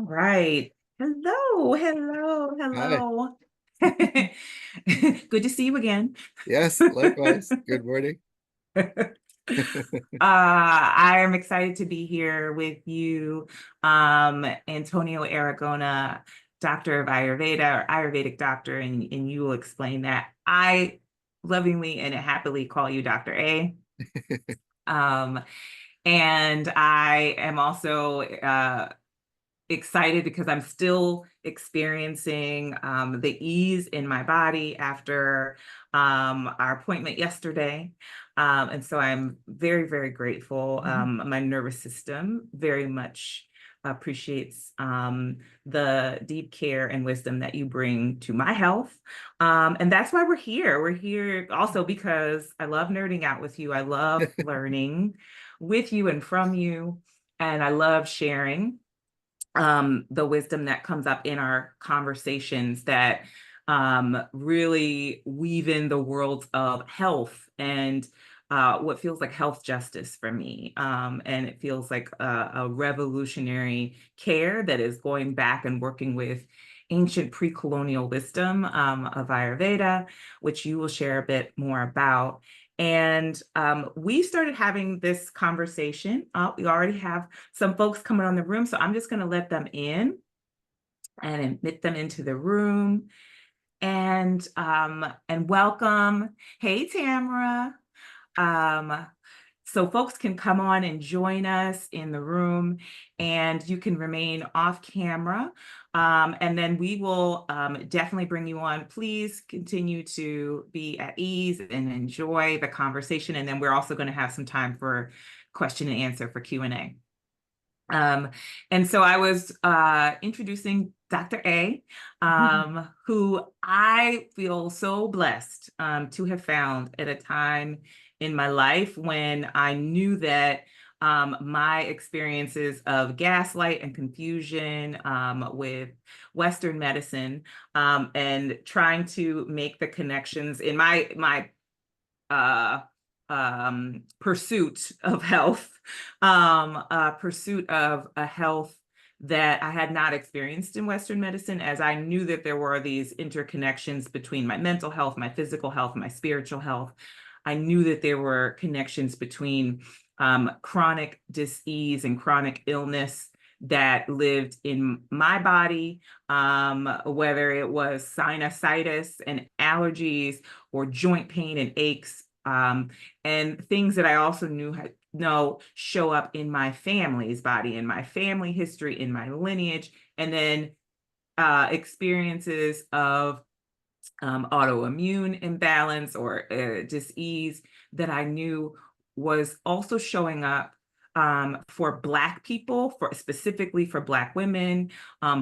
All right. Hello, hello, Hi. hello. Good to see you again. Yes, likewise. Good morning. I am excited to be here with you, Antonio Aragona, Doctor of Ayurveda or Ayurvedic doctor, and you will explain that. I lovingly and happily call you Dr. A. Um, and I am also excited because I'm still experiencing the ease in my body after our appointment yesterday. And so I'm very, very grateful. My nervous system very much appreciates the deep care and wisdom that you bring to my health. And that's why we're here. We're here also because I love nerding out with you. I love learning with you and from you. And I love sharing the wisdom that comes up in our conversations that really weave in the worlds of health and what feels like health justice for me. And it feels like a revolutionary care that is going back and working with ancient pre-colonial wisdom of Ayurveda, which you will share a bit more about. And we started having this conversation. We already have some folks coming on the room, so I'm just going to let them in and admit them into the room and welcome. Hey, Tamara. Um, so folks can come on and join us in the room, and you can remain off camera. And then we will definitely bring you on. Please continue to be at ease and enjoy the conversation. And then we're also going to have some time for question and answer for Q&A. And so I was introducing Dr. A, who I feel so blessed to have found at a time in my life when I knew that my experiences of gaslight and confusion with Western medicine and trying to make the connections in my uh, pursuit of health, pursuit of a health that I had not experienced in Western medicine, as I knew that there were these interconnections between my mental health, my physical health, my spiritual health. I knew that there were connections between chronic disease and chronic illness that lived in my body, whether it was sinusitis and allergies or joint pain and aches, and things that I also know show up in my family's body, in my family history, in my lineage, and then experiences of autoimmune imbalance or disease that I knew was also showing up for Black people, for specifically for Black women,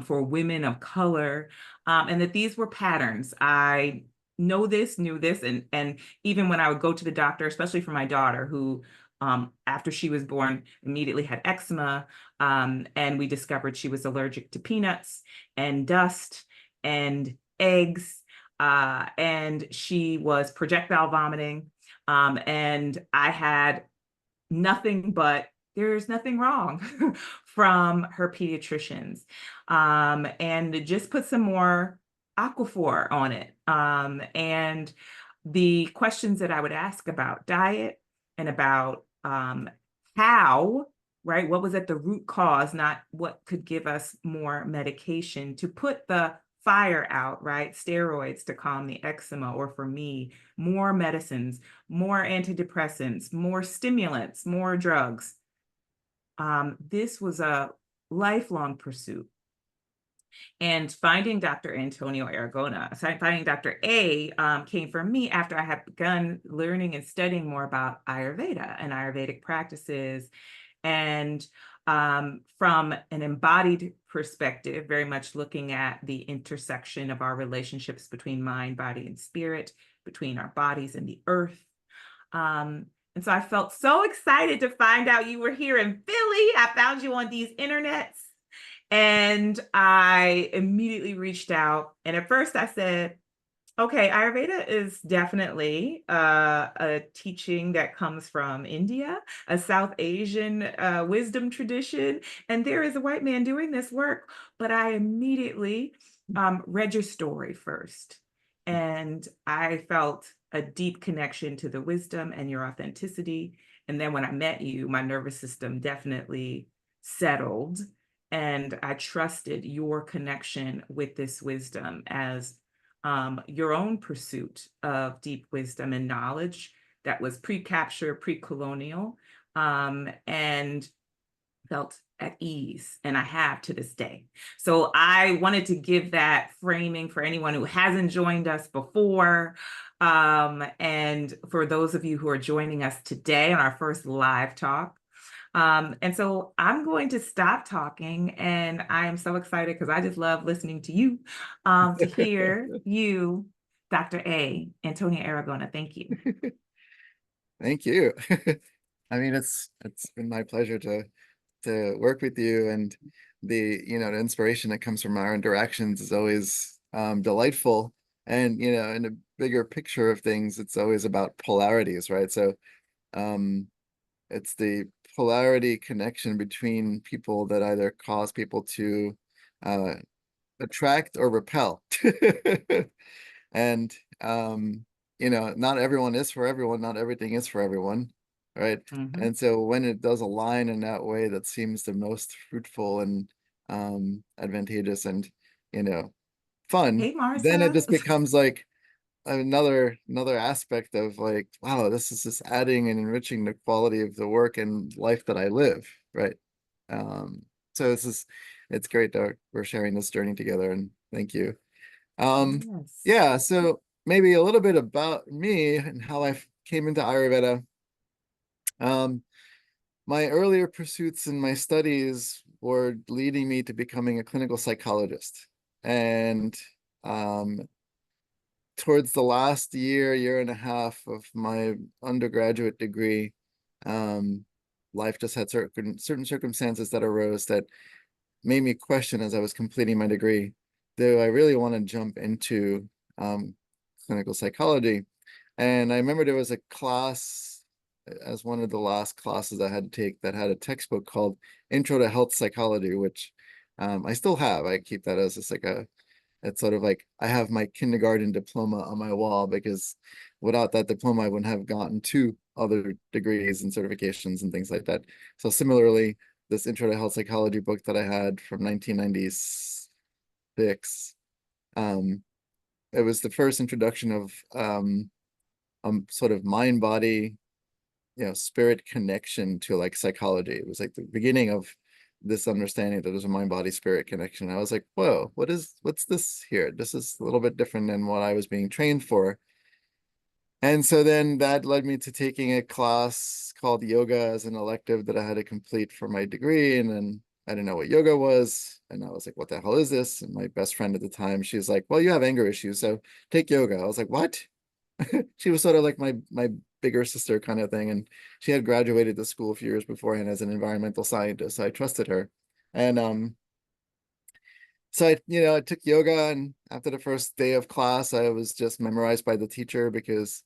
for women of color, and that these were patterns. I knew this, and even when I would go to the doctor, especially for my daughter, who after she was born, immediately had eczema, and we discovered she was allergic to peanuts and dust and eggs, and she was projectile vomiting, and I had nothing but there's nothing wrong from her pediatricians, and just put some more Aquaphor on it. And the questions that I would ask about diet and about how, right, what was at the root cause, not what could give us more medication to put the fire out, right? Steroids to calm the eczema, or for me, more medicines, more antidepressants, more stimulants, more drugs. This was a lifelong pursuit. And finding Dr. Antonio Aragona, finding Dr. A came from me after I had begun learning and studying more about Ayurveda and Ayurvedic practices. And from an embodied perspective, very much looking at the intersection of our relationships between mind, body, and spirit, between our bodies and the earth. And so I felt so excited to find out you were here in Philly. I found you on these internets. And I immediately reached out. And at first I said, Okay, Ayurveda is definitely a teaching that comes from India, a South Asian wisdom tradition, and there is a white man doing this work. But I immediately read your story first, and I felt a deep connection to the wisdom and your authenticity. And then when I met you, my nervous system definitely settled, and I trusted your connection with this wisdom as your own pursuit of deep wisdom and knowledge that was pre-capture, pre-colonial, and felt at ease, and I have to this day. So I wanted to give that framing for anyone who hasn't joined us before, and for those of you who are joining us today on our first live talk. And so I'm going to stop talking, and I am so excited because I just love listening to you, to hear you, Dr. A. Antonia Aragona. Thank you. Thank you. I mean, it's been my pleasure to work with you, and the inspiration that comes from our interactions is always delightful. And in a bigger picture of things, it's always about polarities, right? So um it's the polarity connection between people that either cause people to uh attract or repel. And not everyone is for everyone, not everything is for everyone, right? Mhm. And so when it does align in that way that seems the most fruitful and advantageous and you know fun, Hey, then it Martha. just becomes like another aspect of like, wow, this is just adding and enriching the quality of the work and life that I live, right? um so it's great that we're sharing this journey together, and thank you. um, Yes. yeah, so maybe a little bit about me and how I came into Ayurveda. Um, my earlier pursuits in my studies were leading me to becoming a clinical psychologist. And um, towards the last year and a half of my undergraduate degree, um, life just had certain circumstances that arose that made me question as I was completing my degree, do I really want to jump into um, clinical psychology? And I remember there was a class as one of the last classes I had to take that had a textbook called Intro to Health Psychology, which I still have. I keep that as just like it's sort of like I have my kindergarten diploma on my wall, because without that diploma, I wouldn't have gotten two other degrees and certifications and things like that. So similarly, this Intro to Health Psychology book that I had from 1996, um, it was the first introduction of sort of mind body, spirit connection to like psychology. It was like the beginning of this understanding that there's a mind body spirit connection. I was like, whoa, what's this here? This is a little bit different than what I was being trained for. And so then that led me to taking a class called yoga as an elective that I had to complete for my degree. And then I didn't know what yoga was. And I was like, what the hell is this? And my best friend at the time, she's like, well, you have anger issues, so take yoga. I was like, what? She was sort of like my bigger sister kind of thing. And she had graduated the school a few years beforehand as an environmental scientist. So I trusted her. And so I took yoga, and after the first day of class, I was just memorized by the teacher because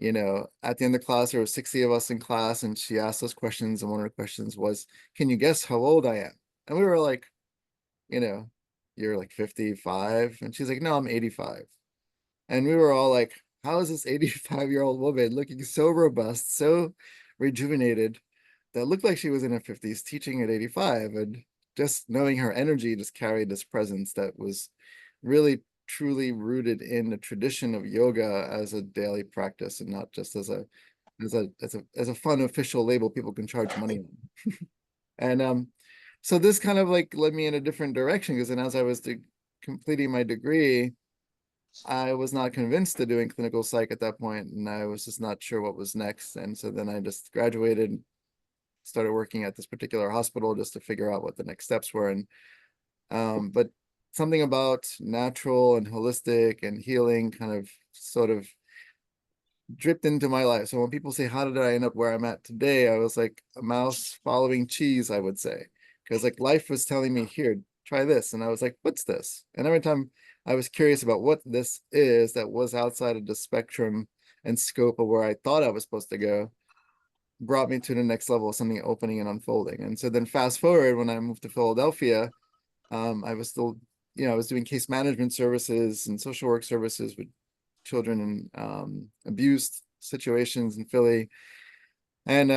at the end of class, there were 60 of us in class, and she asked us questions, and one of the questions was, can you guess how old I am? And we were like, you know, you're like 55. And she's like, no, I'm 85. And we were all like, how is this 85-year-old woman looking so robust, so rejuvenated, that looked like she was in her 50s teaching at 85? And just knowing her energy just carried this presence that was really truly rooted in the tradition of yoga as a daily practice, and not just as a fun official label people can charge money on. And so this kind of like led me in a different direction, because then as I was completing my degree, I was not convinced to doing clinical psych at that point, and I was just not sure what was next. And so then I just graduated, started working at this particular hospital just to figure out what the next steps were. And but something about natural and holistic and healing kind of sort of dripped into my life. So when people say, how did I end up where I'm at today? I was like a mouse following cheese, I would say, because like life was telling me, here, try this. And I was like, what's this? And every time I was curious about what this is that was outside of the spectrum and scope of where I thought I was supposed to go, brought me to the next level of something opening and unfolding. And so then fast forward, when I moved to Philadelphia, I was still, I was doing case management services and social work services with children in abused situations in Philly. And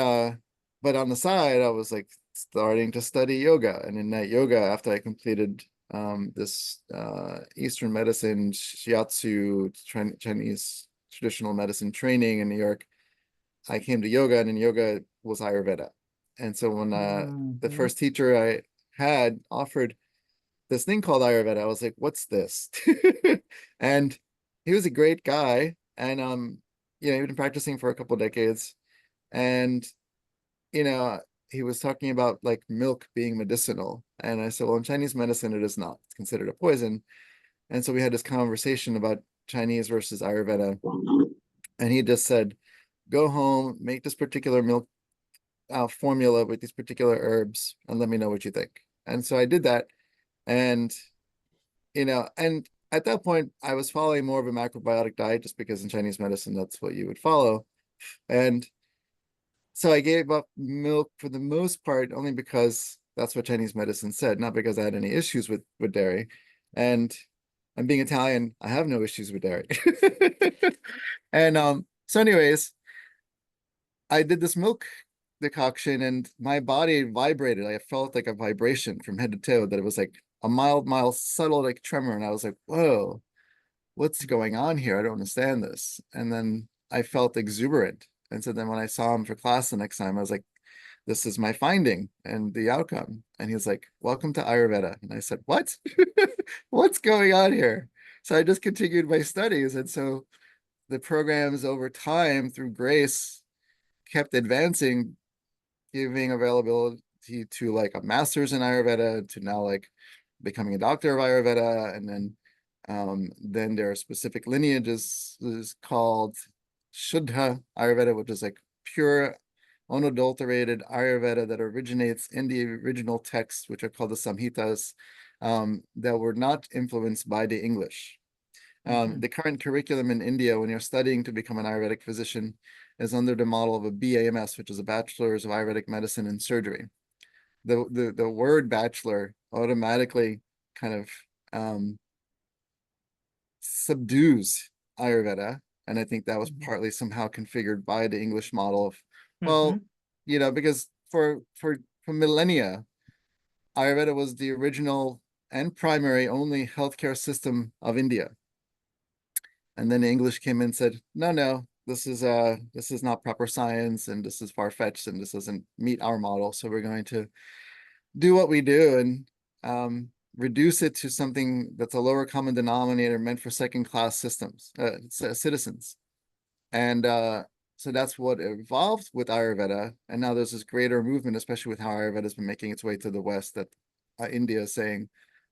but on the side, I was like starting to study yoga. And in that yoga, after I completed this Eastern medicine, shiatsu, Chinese traditional medicine training in New York, I came to yoga, and in yoga was Ayurveda. And so when the Mhm. first teacher I had offered this thing called Ayurveda, I was like, what's this? And he was a great guy. And he'd been practicing for a couple decades. And you know, he was talking about like milk being medicinal. And I said, well, in Chinese medicine, it is not. It's considered a poison. And so we had this conversation about Chinese versus Ayurveda. And he just said, go home, make this particular milk formula with these particular herbs, and let me know what you think. And so I did that. And, and at that point, I was following more of a macrobiotic diet just because in Chinese medicine, that's what you would follow. And so I gave up milk for the most part, only because that's what Chinese medicine said, not because I had any issues with dairy. And I'm being Italian, I have no issues with dairy. And so anyways, I did this milk decoction and my body vibrated. I felt like a vibration from head to toe, that it was like a mild, subtle like tremor. And I was like, whoa, what's going on here? I don't understand this. And then I felt exuberant. And so then when I saw him for class the next time, I was like, this is my finding and the outcome. And he was like, welcome to Ayurveda. And I said, what? What's going on here? So I just continued my studies. And so the programs over time through Grace kept advancing, giving availability to like a master's in Ayurveda, to now like becoming a doctor of Ayurveda. And then there are specific lineages is called Shuddha Ayurveda, which is like pure unadulterated Ayurveda that originates in the original texts, which are called the Samhitas, that were not influenced by the English. The current curriculum in India, when you're studying to become an Ayurvedic physician, is under the model of a BAMS, which is a Bachelor's of Ayurvedic Medicine and Surgery. The word bachelor automatically kind of subdues Ayurveda. And I think that was partly somehow configured by the English model of, well, because for millennia, Ayurveda was the original and primary only healthcare system of India. And then the English came in and said, no, this is not proper science, and this is far-fetched, and this doesn't meet our model. So we're going to do what we do and reduce it to something that's a lower common denominator meant for second-class citizens. And so that's what evolved with Ayurveda. And now there's this greater movement, especially with how Ayurveda has been making its way to the West, that India is saying,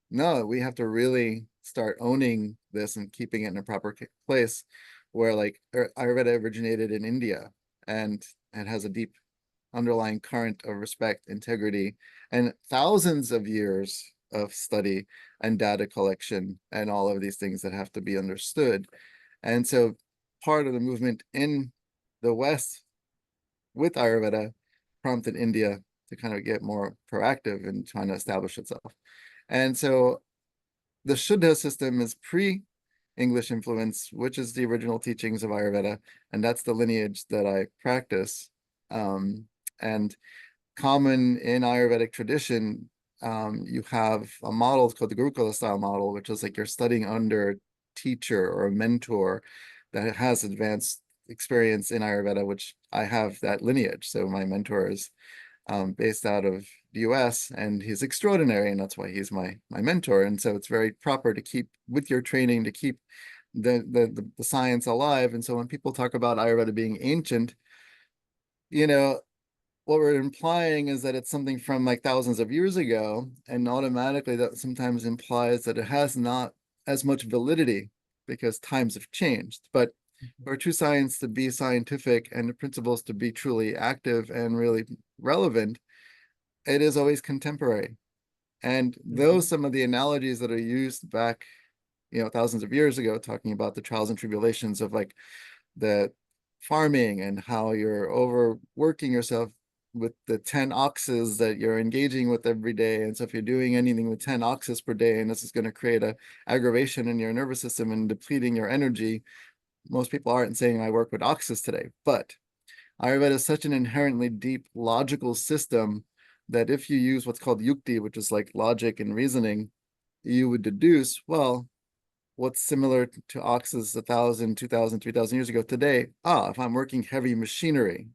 no, we have to really start owning this and keeping it in a proper place, where like Ayurveda originated in India and has a deep underlying current of respect, integrity, and thousands of years of study and data collection and all of these things that have to be understood. And so part of the movement in the West with Ayurveda prompted India to kind of get more proactive in trying to establish itself. And so the Shuddha system is pre-English influence, which is the original teachings of Ayurveda, and that's the lineage that I practice. And common in Ayurvedic tradition, you have a model called the Gurukula style model, which is like you're studying under a teacher or a mentor that has advanced experience in Ayurveda, which I have that lineage. So my mentor is based out of the US, and he's extraordinary, and that's why he's my mentor. And so it's very proper to keep with your training to keep the science alive. And so when people talk about Ayurveda being ancient, what we're implying is that it's something from like thousands of years ago, and automatically that sometimes implies that it has not as much validity because times have changed. But for true science to be scientific and the principles to be truly active and really relevant, it is always contemporary. And those some of the analogies that are used back, thousands of years ago, talking about the trials and tribulations of like the farming and how you're overworking yourself with the 10 oxes that you're engaging with every day. And so if you're doing anything with 10 oxes per day, and this is going to create a aggravation in your nervous system and depleting your energy, most people aren't saying I work with oxes today, but Ayurveda is such an inherently deep logical system that if you use what's called yukti, which is like logic and reasoning, you would deduce, well, what's similar to oxes 1,000, 2,000, 3,000 years ago today? If I'm working heavy machinery,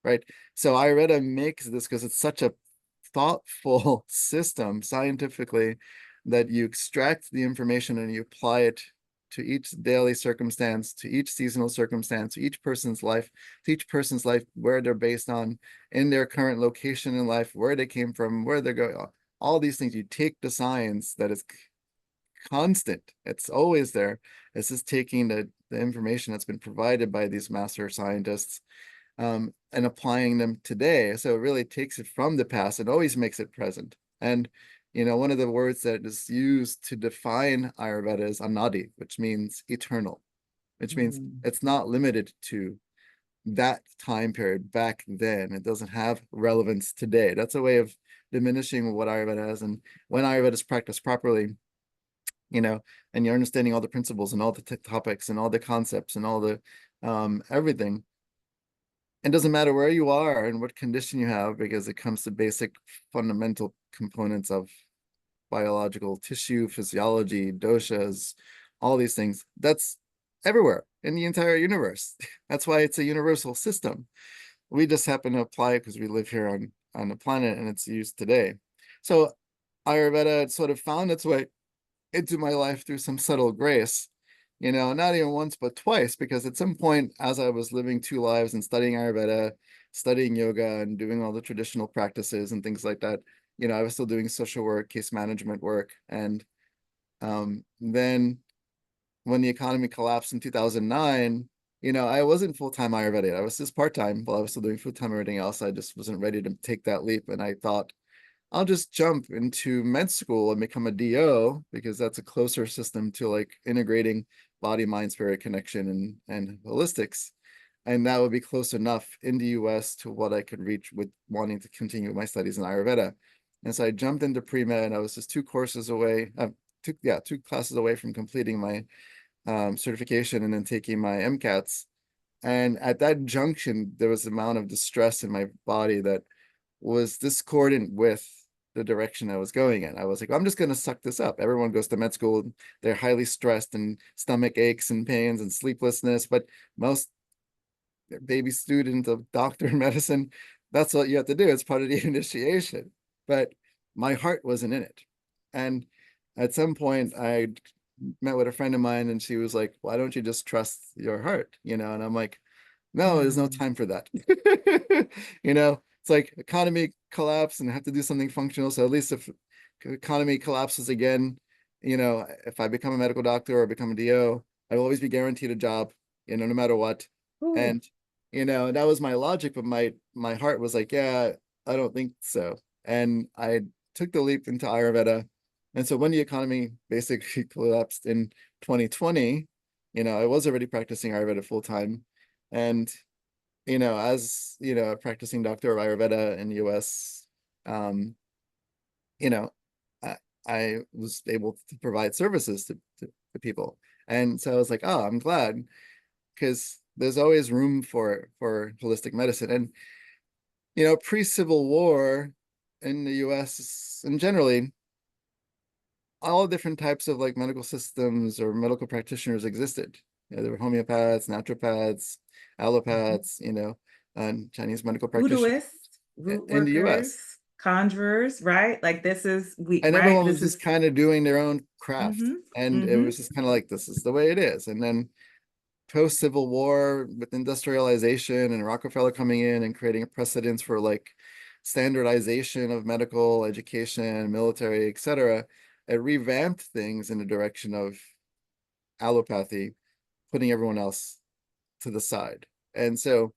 right? So Ayurveda makes this because it's such a thoughtful system scientifically that you extract the information and you apply it to each daily circumstance, to each seasonal circumstance, to each person's life, where they're based on, in their current location in life, where they came from, where they're going, all these things. You take the science that is constant, it's always there. It's just taking the information that's been provided by these master scientists and applying them today. So it really takes it from the past and always makes it present. And one of the words that is used to define Ayurveda is anadi, which means eternal, which means it's not limited to that time period back then. It doesn't have relevance today. That's a way of diminishing what Ayurveda has. And when Ayurveda is practiced properly, and you're understanding all the principles and all the topics and all the concepts and all the everything, it doesn't matter where you are and what condition you have, because it comes to basic fundamental components of biological tissue, physiology, doshas, all these things. That's everywhere in the entire universe. That's why it's a universal system. We just happen to apply it because we live here on the planet and it's used today. So Ayurveda sort of found its way into my life through some subtle grace, not even once, but twice, because at some point, as I was living two lives and studying Ayurveda, studying yoga and doing all the traditional practices and things like that, I was still doing social work, case management work. And then when the economy collapsed in 2009, I wasn't full-time Ayurveda. I was just part-time while I was still doing full-time everything else. I just wasn't ready to take that leap. And I thought, I'll just jump into med school and become a DO, because that's a closer system to like integrating body, mind, spirit connection and holistics. And that would be close enough in the US to what I could reach with wanting to continue my studies in Ayurveda. And so I jumped into pre-med, and I was just two classes away from completing my certification and then taking my MCATs. And at that junction, there was an amount of distress in my body that was discordant with the direction I was going in. I was like, I'm just going to suck this up. Everyone goes to med school. They're highly stressed and stomach aches and pains and sleeplessness. But most baby students of doctor in medicine, that's what you have to do. It's part of the initiation. But my heart wasn't in it. And at some point, I met with a friend of mine, and she was like, why don't you just trust your heart? And I'm like, no, there's no time for that. It's like economy collapse and I have to do something functional. So at least if economy collapses again, if I become a medical doctor or become a DO, I will always be guaranteed a job, no matter what. Ooh. And, that was my logic, but my heart was like, yeah, I don't think so. And I took the leap into Ayurveda. And so when the economy basically collapsed in 2020, I was already practicing Ayurveda full time. And, as, a practicing doctor of Ayurveda in the US, I was able to provide services to people. And so I was like, oh, I'm glad, because there's always room for holistic medicine. And, pre-Civil War in the US and generally, all different types of like medical systems or medical practitioners existed. There were homeopaths, naturopaths, allopaths, and Chinese medical practitioners root in the workers, US. conjurers, right? Like this is and everyone was just kind of doing their own craft. And it was just kind of like, this is the way it is. And then post-Civil War, with industrialization and Rockefeller coming in and creating a precedence for like standardization of medical education, military, etc., it revamped things in the direction of allopathy, putting everyone else to the side. And so,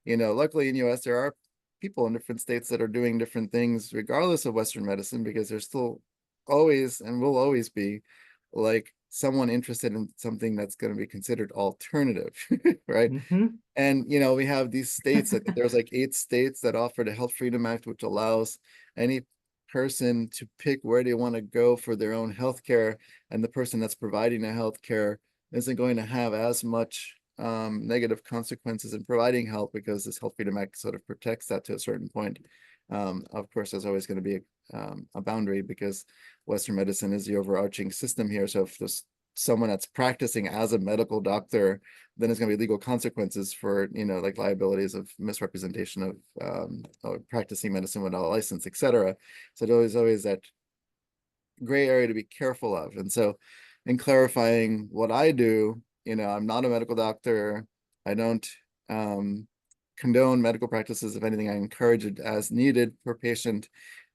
luckily in US, there are people in different states that are doing different things regardless of Western medicine, because there's still always and will always be like someone interested in something that's going to be considered alternative, right? Mhm. And you know, we have these states, I think there's like 8 states that offer the Health Freedom Act, which allows any person to pick where they want to go for their own healthcare, and the person that's providing the healthcare isn't going to have as much negative consequences in providing help, because this Health Freedom Act sort of protects that to a certain point. Of course, there's always going to be a boundary, because Western medicine is the overarching system here. So if there's someone that's practicing as a medical doctor, then there's going to be legal consequences for, you know, like liabilities of misrepresentation of practicing medicine without a license, etc. So there's always that gray area to be careful of. And so in clarifying what I do, you know, I'm not a medical doctor. I don't condone medical practices. If anything, I encourage it as needed per patient,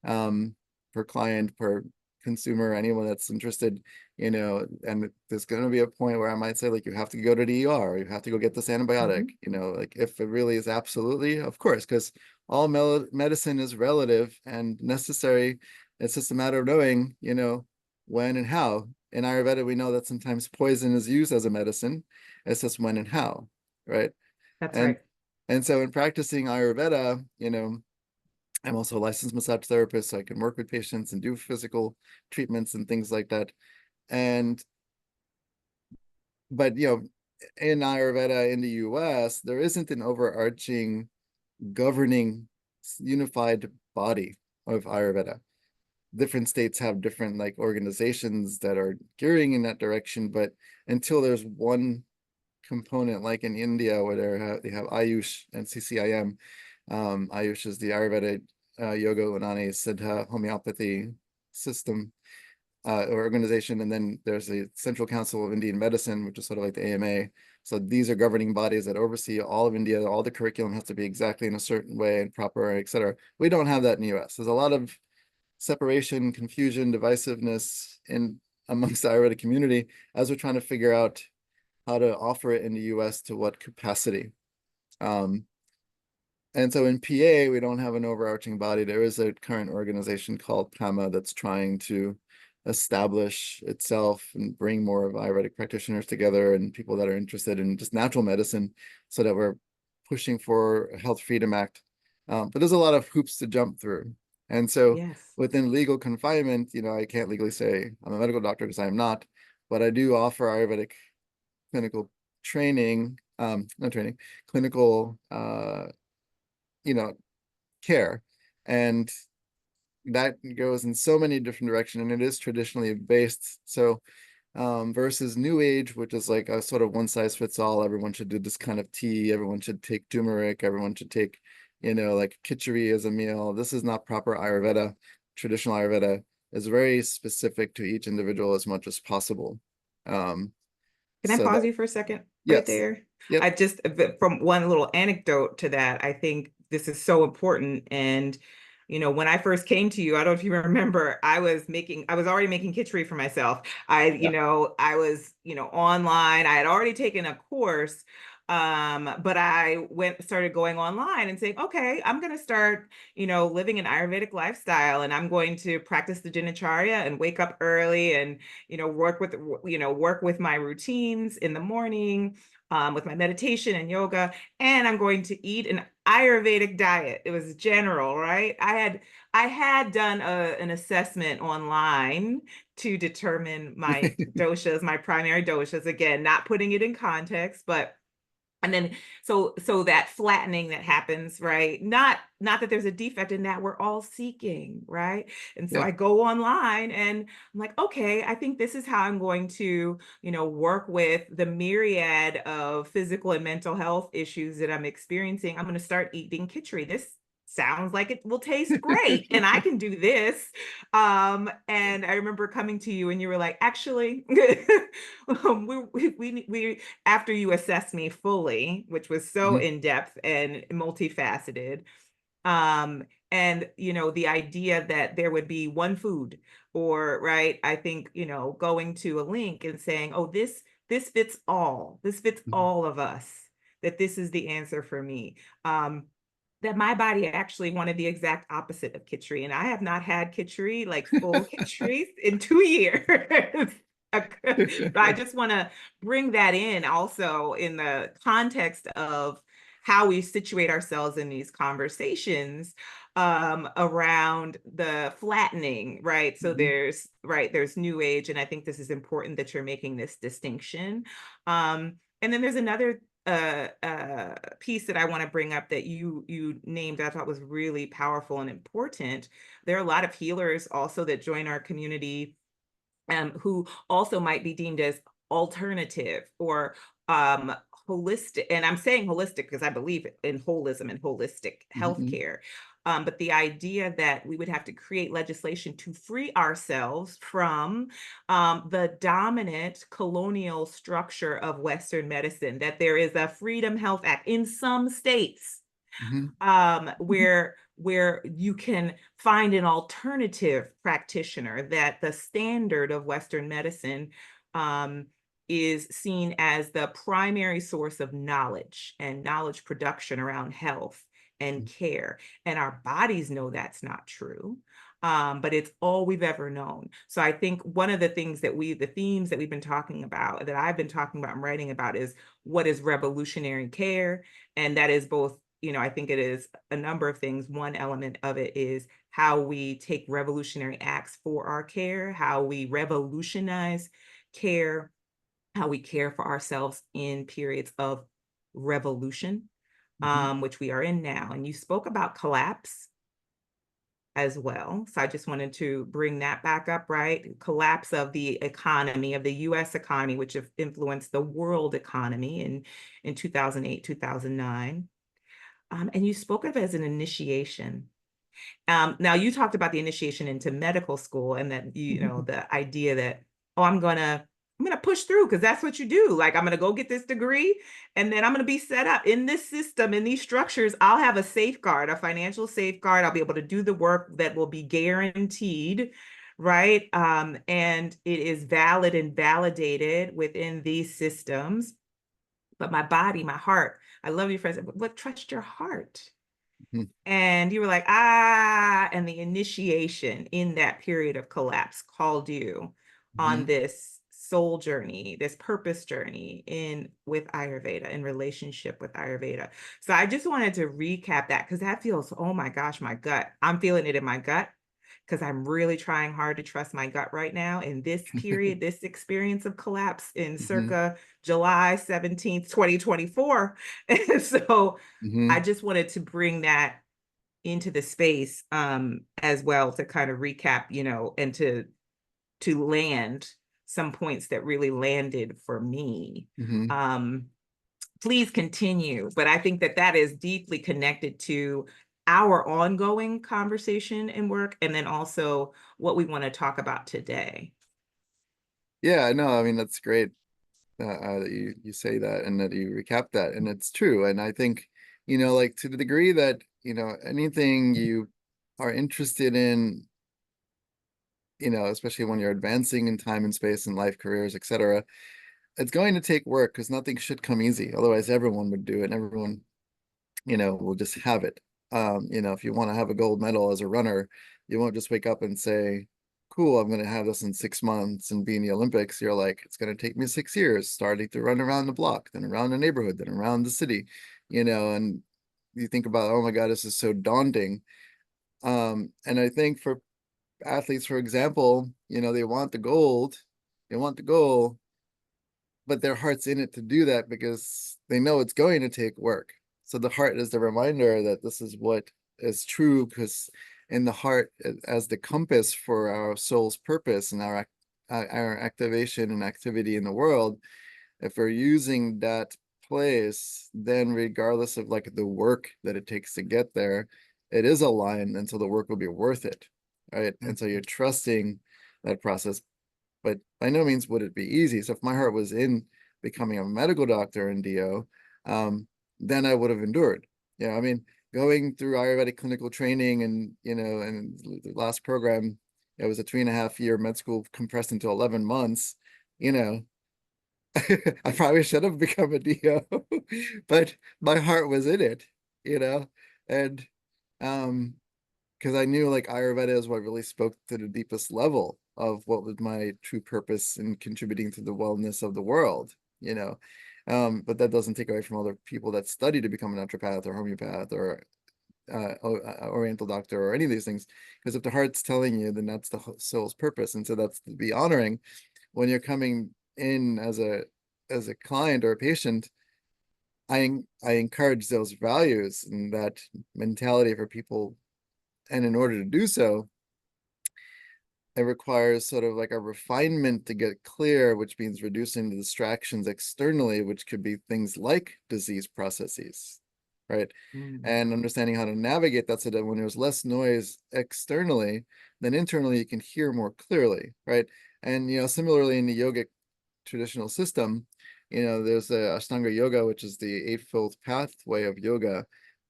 per client, per consumer, anyone that's interested, you know. And there's going to be a point where I might say, like, you have to go to the ER, you have to go get this antibiotic, Mhm. you know, like if it really is absolutely, of course, because all medicine is relative and necessary. It's just a matter of knowing, you know, when and how. In Ayurveda, we know that sometimes poison is used as a medicine. It's just when and how, right? That's And right. and so in practicing Ayurveda, you know, I'm also a licensed massage therapist, so I can work with patients and do physical treatments and things like that. And but you know, in Ayurveda in the US, there isn't an overarching governing unified body of Ayurveda. Different states have different like organizations that are gearing in that direction, but until there's one component, like in India where they have Ayush and CCIM. Ayush is the Ayurveda Yoga Unani Siddha homeopathy system or organization, and then there's the Central Council of Indian Medicine, which is sort of like the AMA. So these are governing bodies that oversee all of India. All the curriculum has to be exactly in a certain way and proper, et cetera. We don't have that in the US. There's a lot of separation, confusion, divisiveness in amongst the Ayurveda community as we're trying to figure out how to offer it in the US to what capacity. Um, and so in PA, we don't have an overarching body. There is a current organization called PAMA that's trying to establish itself and bring more of Ayurvedic practitioners together and people that are interested in just natural medicine, so that we're pushing for a Health Freedom Act. But there's a lot of hoops to jump through. And so Yes. within legal confinement, you know, I can't legally say I'm a medical doctor because I am not, but I do offer Ayurvedic clinical training, not training, clinical, you know, care. And that goes in so many different directions, and it is traditionally based. So versus New Age, which is like a sort of one size fits all. Everyone should do this kind of tea. Everyone should take turmeric. Everyone should take, you know, like khichdi as a meal. This is not proper Ayurveda. Traditional Ayurveda is very specific to each individual as much as possible. Um, Can I so pause that, you for a second right yes, there? yep, I just, from one little anecdote to that, I think this is so important. And, you know, when I first came to you, I don't know if you remember, I was already making khichdi for myself. yeah, I was, online. I had already taken a course. But I started going online and saying, okay, I'm going to start, living an Ayurvedic lifestyle, and I'm going to practice the dinacharya and wake up early and work with my routines in the morning, with my meditation and yoga, and I'm going to eat an Ayurvedic diet. It was general, right? I had done an assessment online to determine my doshas, my primary doshas. Again, not putting it in context, but and then so that flattening that happens, right? Not that there's a defect in that, we're all seeking, right? And so yeah. I go online and I'm like, okay, I think this is how I'm going to, work with the myriad of physical and mental health issues that I'm experiencing. I'm going to start eating khichdi. This sounds like it will taste great and I can do this. And I remember coming to you and you were like, actually, we after you assessed me fully, which was so Mhm. in depth and multifaceted, and the idea that there would be one food, or right, I think going to a link and saying, oh, this fits all, this fits Mhm. all of us, that this is the answer for me. that my body actually wanted the exact opposite of Kitchery. And I have not had Kitchery, like full Kitchery, in 2 years. But I just want to bring that in also in the context of how we situate ourselves in these conversations around the flattening, right? So Mhm. there's new age, and I think this is important that you're making this distinction. And then there's another piece that I want to bring up that you named, I thought was really powerful and important. There are a lot of healers also that join our community who also might be deemed as alternative or um, holistic. And I'm saying holistic because I believe in holism and holistic Mhm. healthcare. But the idea that we would have to create legislation to free ourselves from the dominant colonial structure of Western medicine, that there is a Freedom Health Act in some states Mhm. where you can find an alternative practitioner, that the standard of Western medicine um, is seen as the primary source of knowledge and knowledge production around health and Mhm. care. And our bodies know that's not true. But it's all we've ever known. So I think one of the things the themes that we've been talking about, that I've been talking about and writing about, is what is revolutionary care. And that is both, I think it is a number of things. One element of it is how we take revolutionary acts for our care, how we revolutionize care, how we care for ourselves in periods of revolution, Mhm. which we are in now. And you spoke about collapse as well. So I just wanted to bring that back up, right? Collapse of the economy, of the US economy, which have influenced the world economy in 2008, 2009. And you spoke of it as an initiation. Now you talked about the initiation into medical school, and that, the idea that, oh, I'm gonna push through because that's what you do. Like, I'm gonna go get this degree, and then I'm gonna be set up in this system, in these structures. I'll have a safeguard, a financial safeguard. I'll be able to do the work that will be guaranteed, right? And it is valid and validated within these systems. But my body, my heart, I love you, friends, but trust your heart. Mhm. And you were like, and the initiation in that period of collapse called you on Mhm. this soul journey, this purpose journey with Ayurveda, in relationship with Ayurveda. So I just wanted to recap that because that feels, oh my gosh, my gut. I'm feeling it in my gut because I'm really trying hard to trust my gut right now in this period, this experience of collapse in Mhm. circa July 17th, 2024. And so I Mhm. just wanted to bring that into the space as well, to kind of recap, and to land some points that really landed for me. Mhm. um Please continue, but I think that that is deeply connected to our ongoing conversation and work, and then also what we want to talk about today. Yeah, no, I mean that's great that you say that and that you recap that, and it's true. And I think, like to the degree that, anything you are interested in, especially when you're advancing in time and space and life, careers, etc., it's going to take work because nothing should come easy. Otherwise, everyone would do it and everyone, will just have it. If you want to have a gold medal as a runner, you won't just wake up and say, cool, I'm going to have this in 6 months and be in the Olympics. You're like, it's going to take me 6 years, starting to run around the block, then around the neighborhood, then around the city, and you think about, oh my God, this is so daunting. And I think for athletes, for example, they want the gold, they want the goal, but their heart's in it to do that because they know it's going to take work. So the heart is the reminder that this is what is true, because in the heart as the compass for our soul's purpose and our activation and activity in the world, if we're using that place, then regardless of like the work that it takes to get there, it is aligned, and so the work will be worth it, right? And so you're trusting that process, but by no means would it be easy. So if my heart was in becoming a medical doctor in DO, then I would have endured. I mean, going through Ayurvedic clinical training and the last program, it was a 3.5 year med school compressed into 11 months, you know, I probably should have become a DO, but my heart was in it, you know, And because I knew like Ayurveda is what really spoke to the deepest level of what was my true purpose in contributing to the wellness of the world, you know. But that doesn't take away from other people that study to become a naturopath or homeopath or oriental doctor or any of these things. Because if the heart's telling you, then that's the soul's purpose. And so that's to be honoring when you're coming in as a client or a patient. I encourage those values and that mentality for people. And in order to do so, it requires sort of like a refinement to get clear, which means reducing the distractions externally, which could be things like disease processes, right? Mm. And understanding how to navigate that so that when there's less noise externally, then internally you can hear more clearly, right? And, similarly in the yogic traditional system, there's the Ashtanga yoga, which is the eightfold pathway of yoga,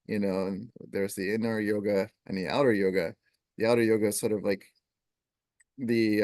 and there's the inner yoga and the outer yoga. The outer yoga is sort of like the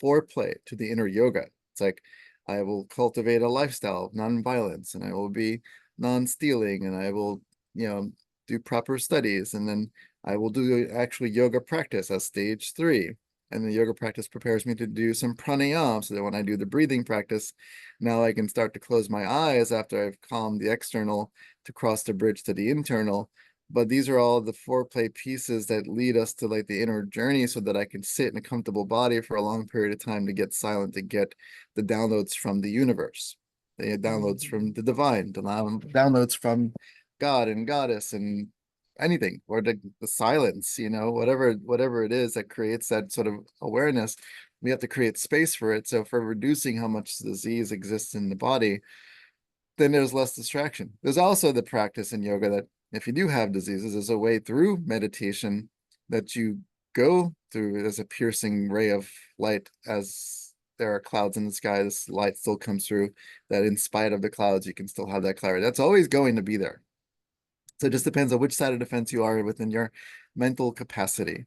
foreplay to the inner yoga. It's like I will cultivate a lifestyle of nonviolence, and I will be non-stealing, and I will, do proper studies, and then I will do actually yoga practice as stage 3. And the yoga practice prepares me to do some pranayama so that when I do the breathing practice, now I can start to close my eyes after I've calmed the external to cross the bridge to the internal. But these are all the foreplay pieces that lead us to like the inner journey so that I can sit in a comfortable body for a long period of time to get silent, to get the downloads from the universe, the downloads from the divine, the downloads from God and goddess and anything, or the silence, whatever it is that creates that sort of awareness. We have to create space for it. So for reducing how much disease exists in the body, then there's less distraction. There's also the practice in yoga that if you do have diseases, there's a way through meditation that you go through as a piercing ray of light. As there are clouds in the sky, this light still comes through, that in spite of the clouds, you can still have that clarity. That's always going to be there. So it just depends on which side of the fence you are within your mental capacity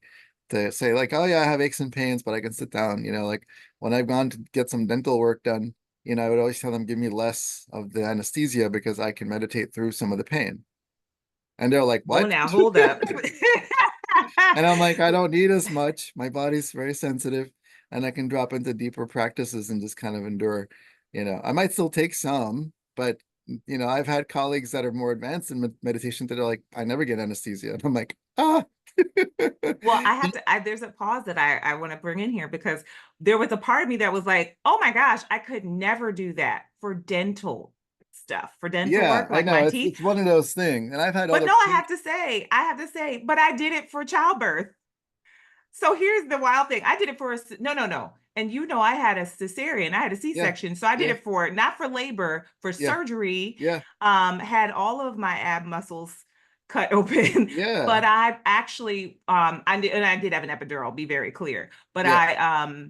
to say like, oh yeah, I have aches and pains, but I can sit down. Like when I've gone to get some dental work done, I would always tell them, give me less of the anesthesia because I can meditate through some of the pain. And they're like, Oh, what? now hold up. And I'm like, I don't need as much. My body's very sensitive and I can drop into deeper practices and just kind of endure. I might still take some, but I've had colleagues that are more advanced in meditation that are like, I never get anesthesia. And I'm like, ah. Well, there's a pause that I want to bring in here because there was a part of me that was like, oh my gosh, I could never do that for dental stuff, for dental Yeah, work, I like know. my It's teeth. it's one of those things. And I've had But other no, I have to say, but I did it for childbirth. So here's the wild thing. I did it for no. And I had a cesarean, I had a yeah, C-section. So I did yeah, it for not for labor, for yeah, surgery. yeah, Had all of my ab muscles cut open. yeah, But I actually I did have an epidural, be very clear. But yeah.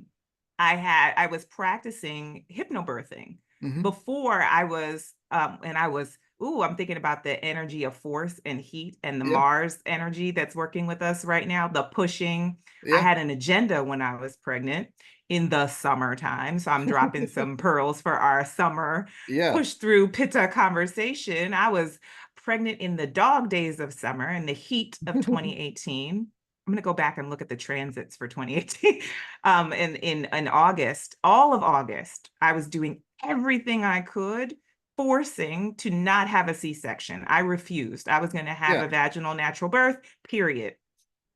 I was practicing hypnobirthing Hmm. before I was and I was I'm thinking about the energy of force and heat and the Yeah, Mars energy that's working with us right now, the pushing. I yeah, had an agenda when I was pregnant in the summertime. So I'm dropping some pearls for our summer yeah. push through pitta conversation. I was pregnant in the dog days of summer in the heat of 2018. I'm going to go back and look at the transits for 2018. In August, all of August, I was doing everything I could, forcing to not have a C-section. I refused. I was going to have Yeah. a vaginal natural birth, period.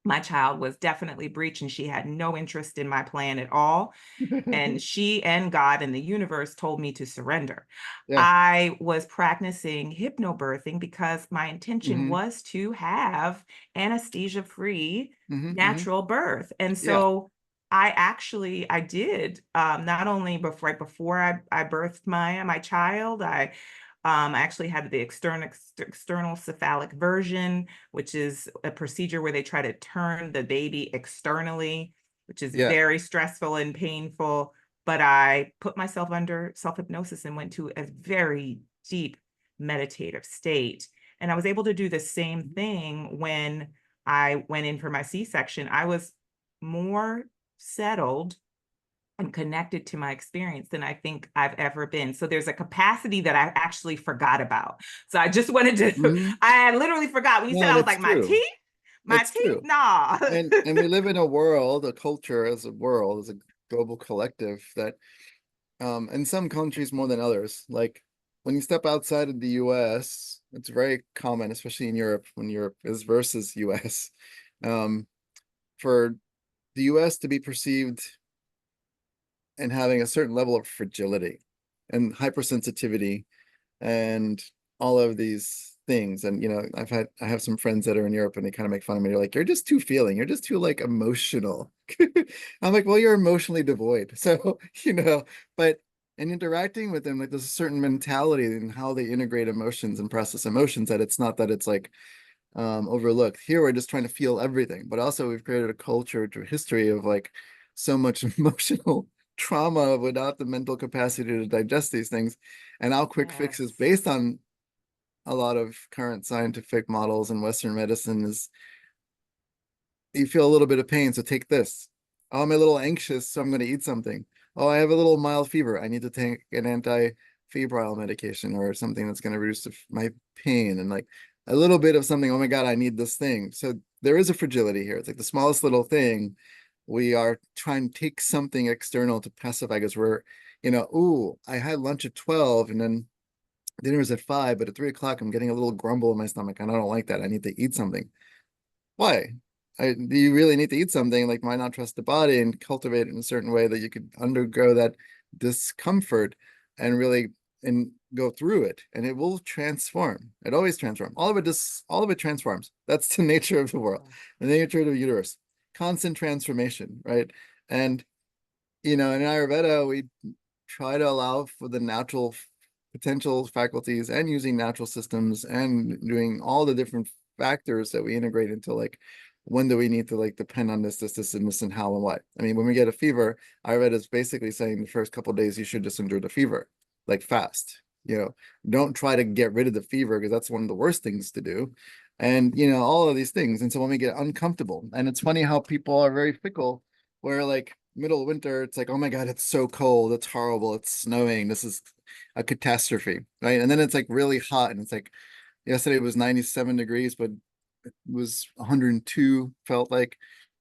My child was definitely breech and she had no interest in my plan at all. And she and God and the universe told me to surrender. Yeah. I was practicing hypnobirthing because my intention Hmm. was to have anesthesia-free Hmm. Hmm. natural birth. And Yeah. so I did not only right before I birthed my child, I actually had the external cephalic version, which is a procedure where they try to turn the baby externally, which is Yeah. very stressful and painful. But I put myself under self-hypnosis and went to a very deep meditative state. And I was able to do the same thing when I went in for my C-section. I was more settled and connected to my experience than I think I've ever been. So there's a capacity that I actually forgot about. So I just wanted to, Mhm. I literally forgot when you said, No, I was that's like, my true. teeth? My It's teeth? true. Nah. And we live in a world, a culture as a world, as a global collective that in some countries more than others, like when you step outside of the US, it's very common, especially in Europe, when Europe is versus US, um, for the US to be perceived and having a certain level of fragility and hypersensitivity and all of these things. And I have some friends that are in Europe and they kind of make fun of me. They're like, you're just too feeling, you're just too like emotional. I'm like, well, you're emotionally devoid. So, but in interacting with them, like there's a certain mentality in how they integrate emotions and process emotions, that it's not that it's like overlooked. Here we're just trying to feel everything, but also we've created a culture through history of like so much emotional trauma without the mental capacity to digest these things. And our quick fixes Yes. based on a lot of current scientific models in Western medicine is you feel a little bit of pain, so take this. Oh, I'm a little anxious, so I'm going to eat something. Oh, I have a little mild fever. I need to take an anti-febrile medication or something that's going to reduce my pain. And like a little bit of something, oh my God, I need this thing. So there is a fragility here. It's like the smallest little thing. We are trying to take something external to pacify because we're, ooh, I had lunch at 12 and then dinner is at 5, but at 3 o'clock, I'm getting a little grumble in my stomach and I don't like that. I need to eat something. Why? Do you really need to eat something? Like, why not trust the body and cultivate it in a certain way that you could undergo that discomfort and really and go through it, and it will transform. It always transforms. All of it transforms. That's the nature of the world, the nature of the universe. Constant transformation, right? And in Ayurveda, we try to allow for the natural potential faculties and using natural systems and doing all the different factors that we integrate into like when do we need to like depend on this and this and how and what. I mean, when we get a fever, Ayurveda is basically saying the first couple of days you should just endure the fever, like fast. Don't try to get rid of the fever because that's one of the worst things to do. And all of these things. And so when we get uncomfortable, and it's funny how people are very fickle, where like middle of winter, it's like, oh my God, it's so cold, it's horrible, it's snowing, this is a catastrophe, right? And then it's like really hot, and it's like yesterday it was 97 degrees, but it was 102, felt like,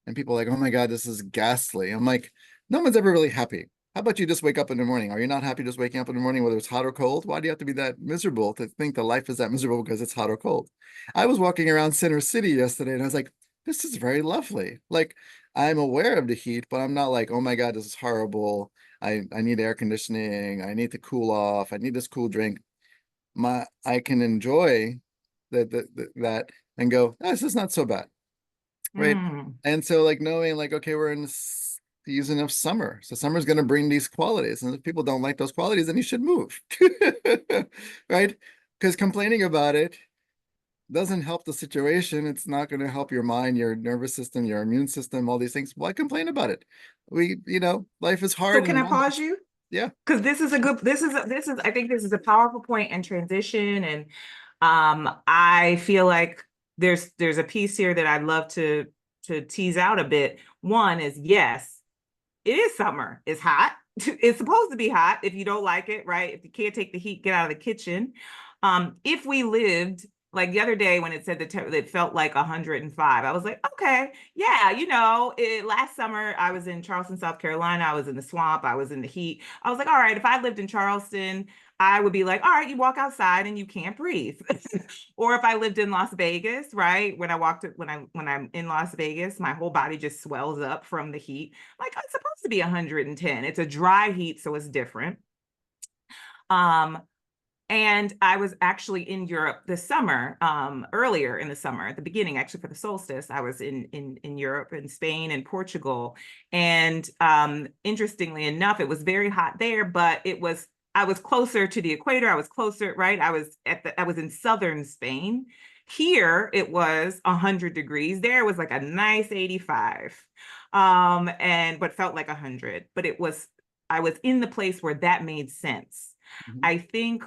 and people are like, oh my God, this is ghastly. I'm like, no one's ever really happy. How about you just wake up in the morning? Are you not happy just waking up in the morning, whether it's hot or cold? Why do you have to be that miserable to think that life is that miserable because it's hot or cold? I was walking around Center City yesterday and I was like, this is very lovely. Like, I'm aware of the heat, but I'm not like, oh my God, this is horrible. I need air conditioning. I need to cool off. I need this cool drink. I can enjoy that and go, "Oh, this is not so bad." Right. Mm. And so like knowing like, okay, we're in the season of summer. So summer's going to bring these qualities. And if people don't like those qualities, then you should move. Right. Because complaining about it doesn't help the situation. It's not going to help your mind, your nervous system, your immune system, all these things. Why complain about it? Life is So hard can and I pause you? yeah. Because I think this is a powerful point in transition. And I feel like there's a piece here that I'd love to tease out a bit. One is, yes, it is summer. It's hot. It's supposed to be hot. If you don't like it, right? If you can't take the heat, get out of the kitchen. If we lived like the other day when it said it felt like 105, I was like, okay, yeah, last summer I was in Charleston, South Carolina. I was in the swamp. I was in the heat. I was like, all right, if I lived in Charleston, I would be like, all right, you walk outside and you can't breathe. Or if I lived in Las Vegas, right? When I'm in Las Vegas, my whole body just swells up from the heat. Like, it's supposed to be 110. It's a dry heat, so it's different. Um, and I was actually in Europe this summer, earlier in the summer, at the beginning, actually for the solstice. I was in Europe, in Spain and Portugal. And interestingly enough, it was very hot there, but I was closer to the equator. I was closer, right? I was in southern Spain. Here it was 100 degrees. There was like a nice 85. But felt like 100. But I was in the place where that made sense. Mhm. I think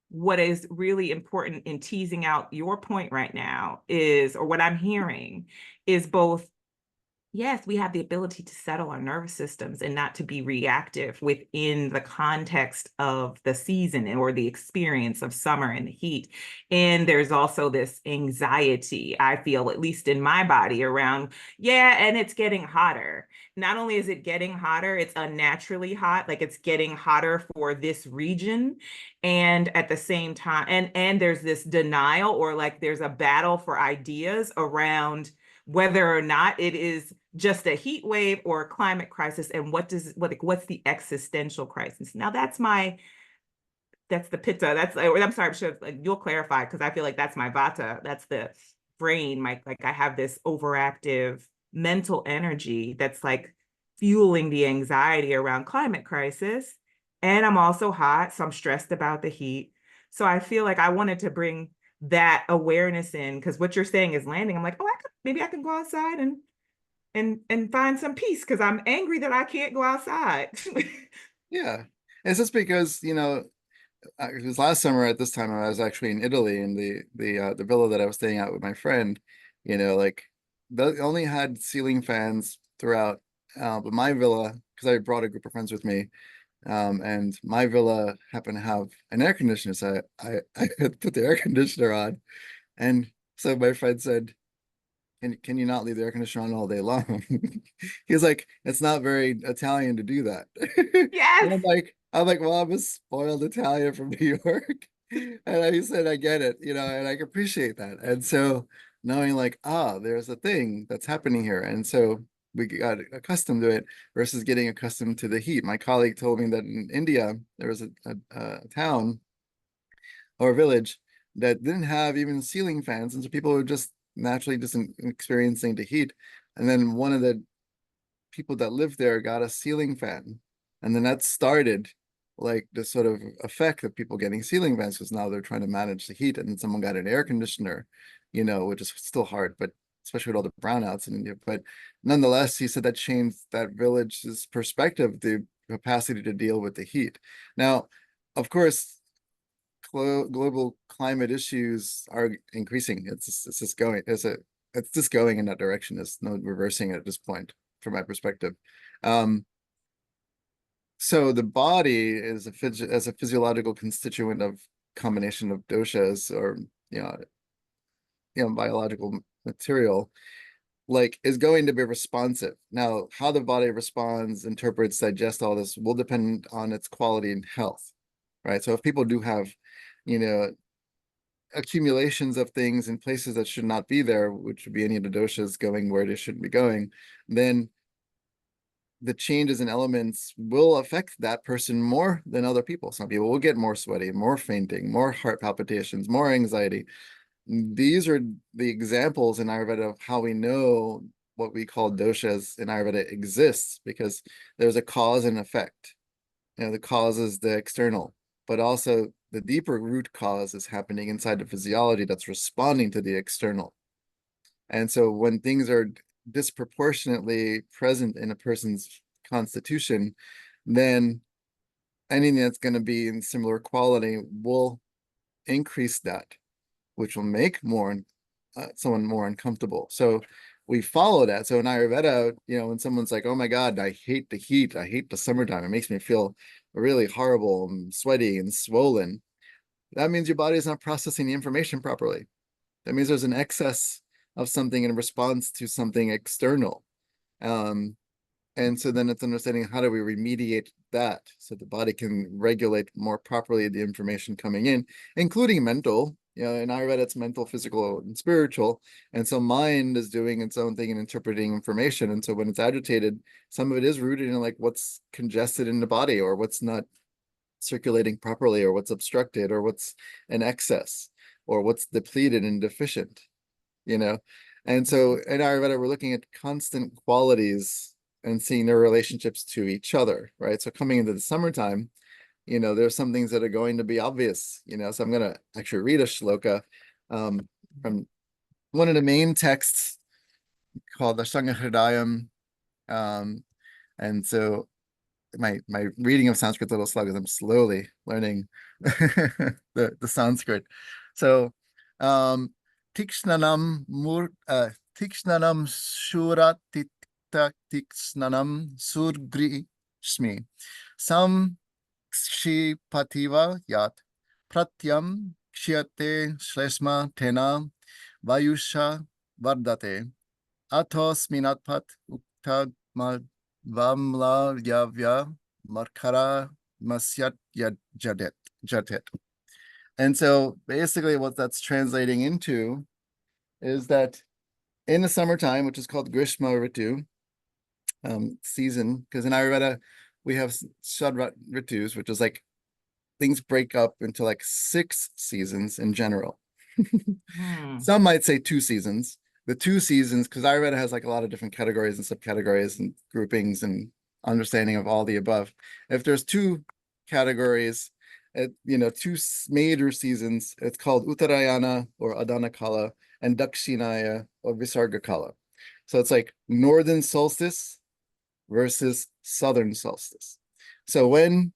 what is really important in teasing out your point right now is, or what I'm hearing is both Yes, we have the ability to settle our nervous systems and not to be reactive within the context of the season or the experience of summer and the heat. And there's also this anxiety, I feel, at least in my body, around, yeah, and it's getting hotter. Not only is it getting hotter, it's unnaturally hot, like it's getting hotter for this region. And at the same time, and there's this denial, or like there's a battle for ideas around whether or not it is just a heat wave or a climate crisis, and what's the existential crisis. Now that's the pitta, that's, I'm sorry, I'm sure like, you'll clarify, because I feel like that's my vata, that's the brain, my, like I have this overactive mental energy that's like fueling the anxiety around climate crisis. And I'm also hot, so I'm stressed about the heat. So I feel like I wanted to bring that awareness in, because what you're saying is landing. I'm like, oh, maybe I can go outside and find some peace, because I'm angry that I can't go outside. Yeah. It's just because, it was last summer at this time I was actually in Italy, in the villa that I was staying at with my friend, like they only had ceiling fans throughout. But my villa, because I brought a group of friends with me, and my villa happened to have an air conditioner, so I had put the air conditioner on, and so my friend said, can you not leave the air conditioner on all day long? He's like, it's not very Italian to do that. And Yes. I'm like, well, I'm a spoiled Italian from New York. And I said, I get it, and I appreciate that. And so knowing like, there's a thing that's happening here. And so we got accustomed to it versus getting accustomed to the heat. My colleague told me that in India, there was a town or a village that didn't have even ceiling fans. And so people were just naturally just experiencing the heat. And then one of the people that lived there got a ceiling fan. And then that started like this sort of effect of people getting ceiling fans, because now they're trying to manage the heat. And then someone got an air conditioner, which is still hard, but especially with all the brownouts in India. But nonetheless, he said that changed that village's perspective, the capacity to deal with the heat. Now, of course, global climate issues are increasing. It's just going, it's just going in that direction. There's no reversing it at this point, from my perspective. So the body is as a physiological constituent of combination of doshas, or biological material, like is going to be responsive. Now, how the body responds, interprets, digests all this will depend on its quality and health, right? So if people do have, you know, accumulations of things in places that should not be there, which would be any of the doshas going where they shouldn't be going, then the changes in elements will affect that person more than other people. Some people will get more sweaty, more fainting, more heart palpitations, more anxiety. These are the examples in Ayurveda of how we know what we call doshas in Ayurveda exists, because there's a cause and effect. The cause is the external, but also the deeper root cause is happening inside the physiology that's responding to the external. And so when things are disproportionately present in a person's constitution, then anything that's going to be in similar quality will increase that, which will make someone more uncomfortable. So we follow that. So in Ayurveda, when someone's like, oh my God, I hate the heat, I hate the summertime, it makes me feel really horrible and sweaty and swollen, that means your body is not processing the information properly. That means there's an excess of something in response to something external. And so then it's understanding, how do we remediate that so the body can regulate more properly the information coming in, including mental. In Ayurveda, it's mental, physical, and spiritual. And so mind is doing its own thing and interpreting information. And so when it's agitated, some of it is rooted in like what's congested in the body, or what's not circulating properly, or what's obstructed, or what's in excess, or what's depleted and deficient. And so in Ayurveda, we're looking at constant qualities and seeing their relationships to each other, right? So coming into the summertime, there's some things that are going to be obvious, so I'm going to actually read a shloka from one of the main texts called Ashtanga Hridayam. And so my reading of Sanskrit is a little sluggish. I'm slowly learning the Sanskrit. So Tikshnanam Tikshnanam Shuratittam tiksnanam surgrishmi sam kshipativa yat pratyam kshyate shleshma tena vayusha vardate atos minatpat ukta vamla yavya markara masyat jatet. And so basically what that's translating into is that in the summertime, which is called Grishma Ritu, season, because in Ayurveda, we have Shadrat Ritus, which is like things break up into like 6 seasons in general. Hmm. Some might say 2 seasons. The 2 seasons, because Ayurveda has like a lot of different categories and subcategories and groupings and understanding of all the above. If there's 2 categories, two major seasons, it's called Uttarayana or Adana Kala and Dakshinaya or Visarga Kala. So it's like northern solstice versus southern solstice. So when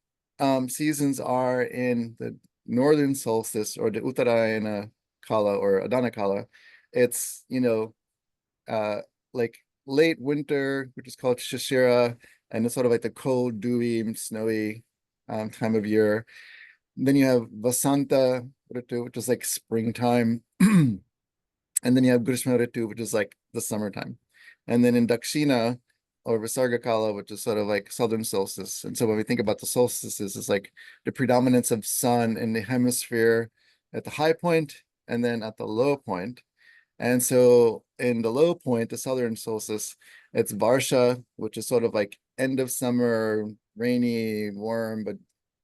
seasons are in the northern solstice or the Uttarayana Kala or Adana Kala, it's like late winter, which is called Shishira, and it's sort of like the cold, dewy, snowy time of year. Then you have Vasanta Ritu, which is like springtime. And then you have Grishma Ritu, which is like the summertime. And then in Dakshina or Visarga Kala, which is sort of like southern solstice. And so when we think about the solstices, it's like the predominance of sun in the hemisphere at the high point and then at the low point. And so in the low point, the southern solstice, it's Varsha, which is sort of like end of summer, rainy, warm, but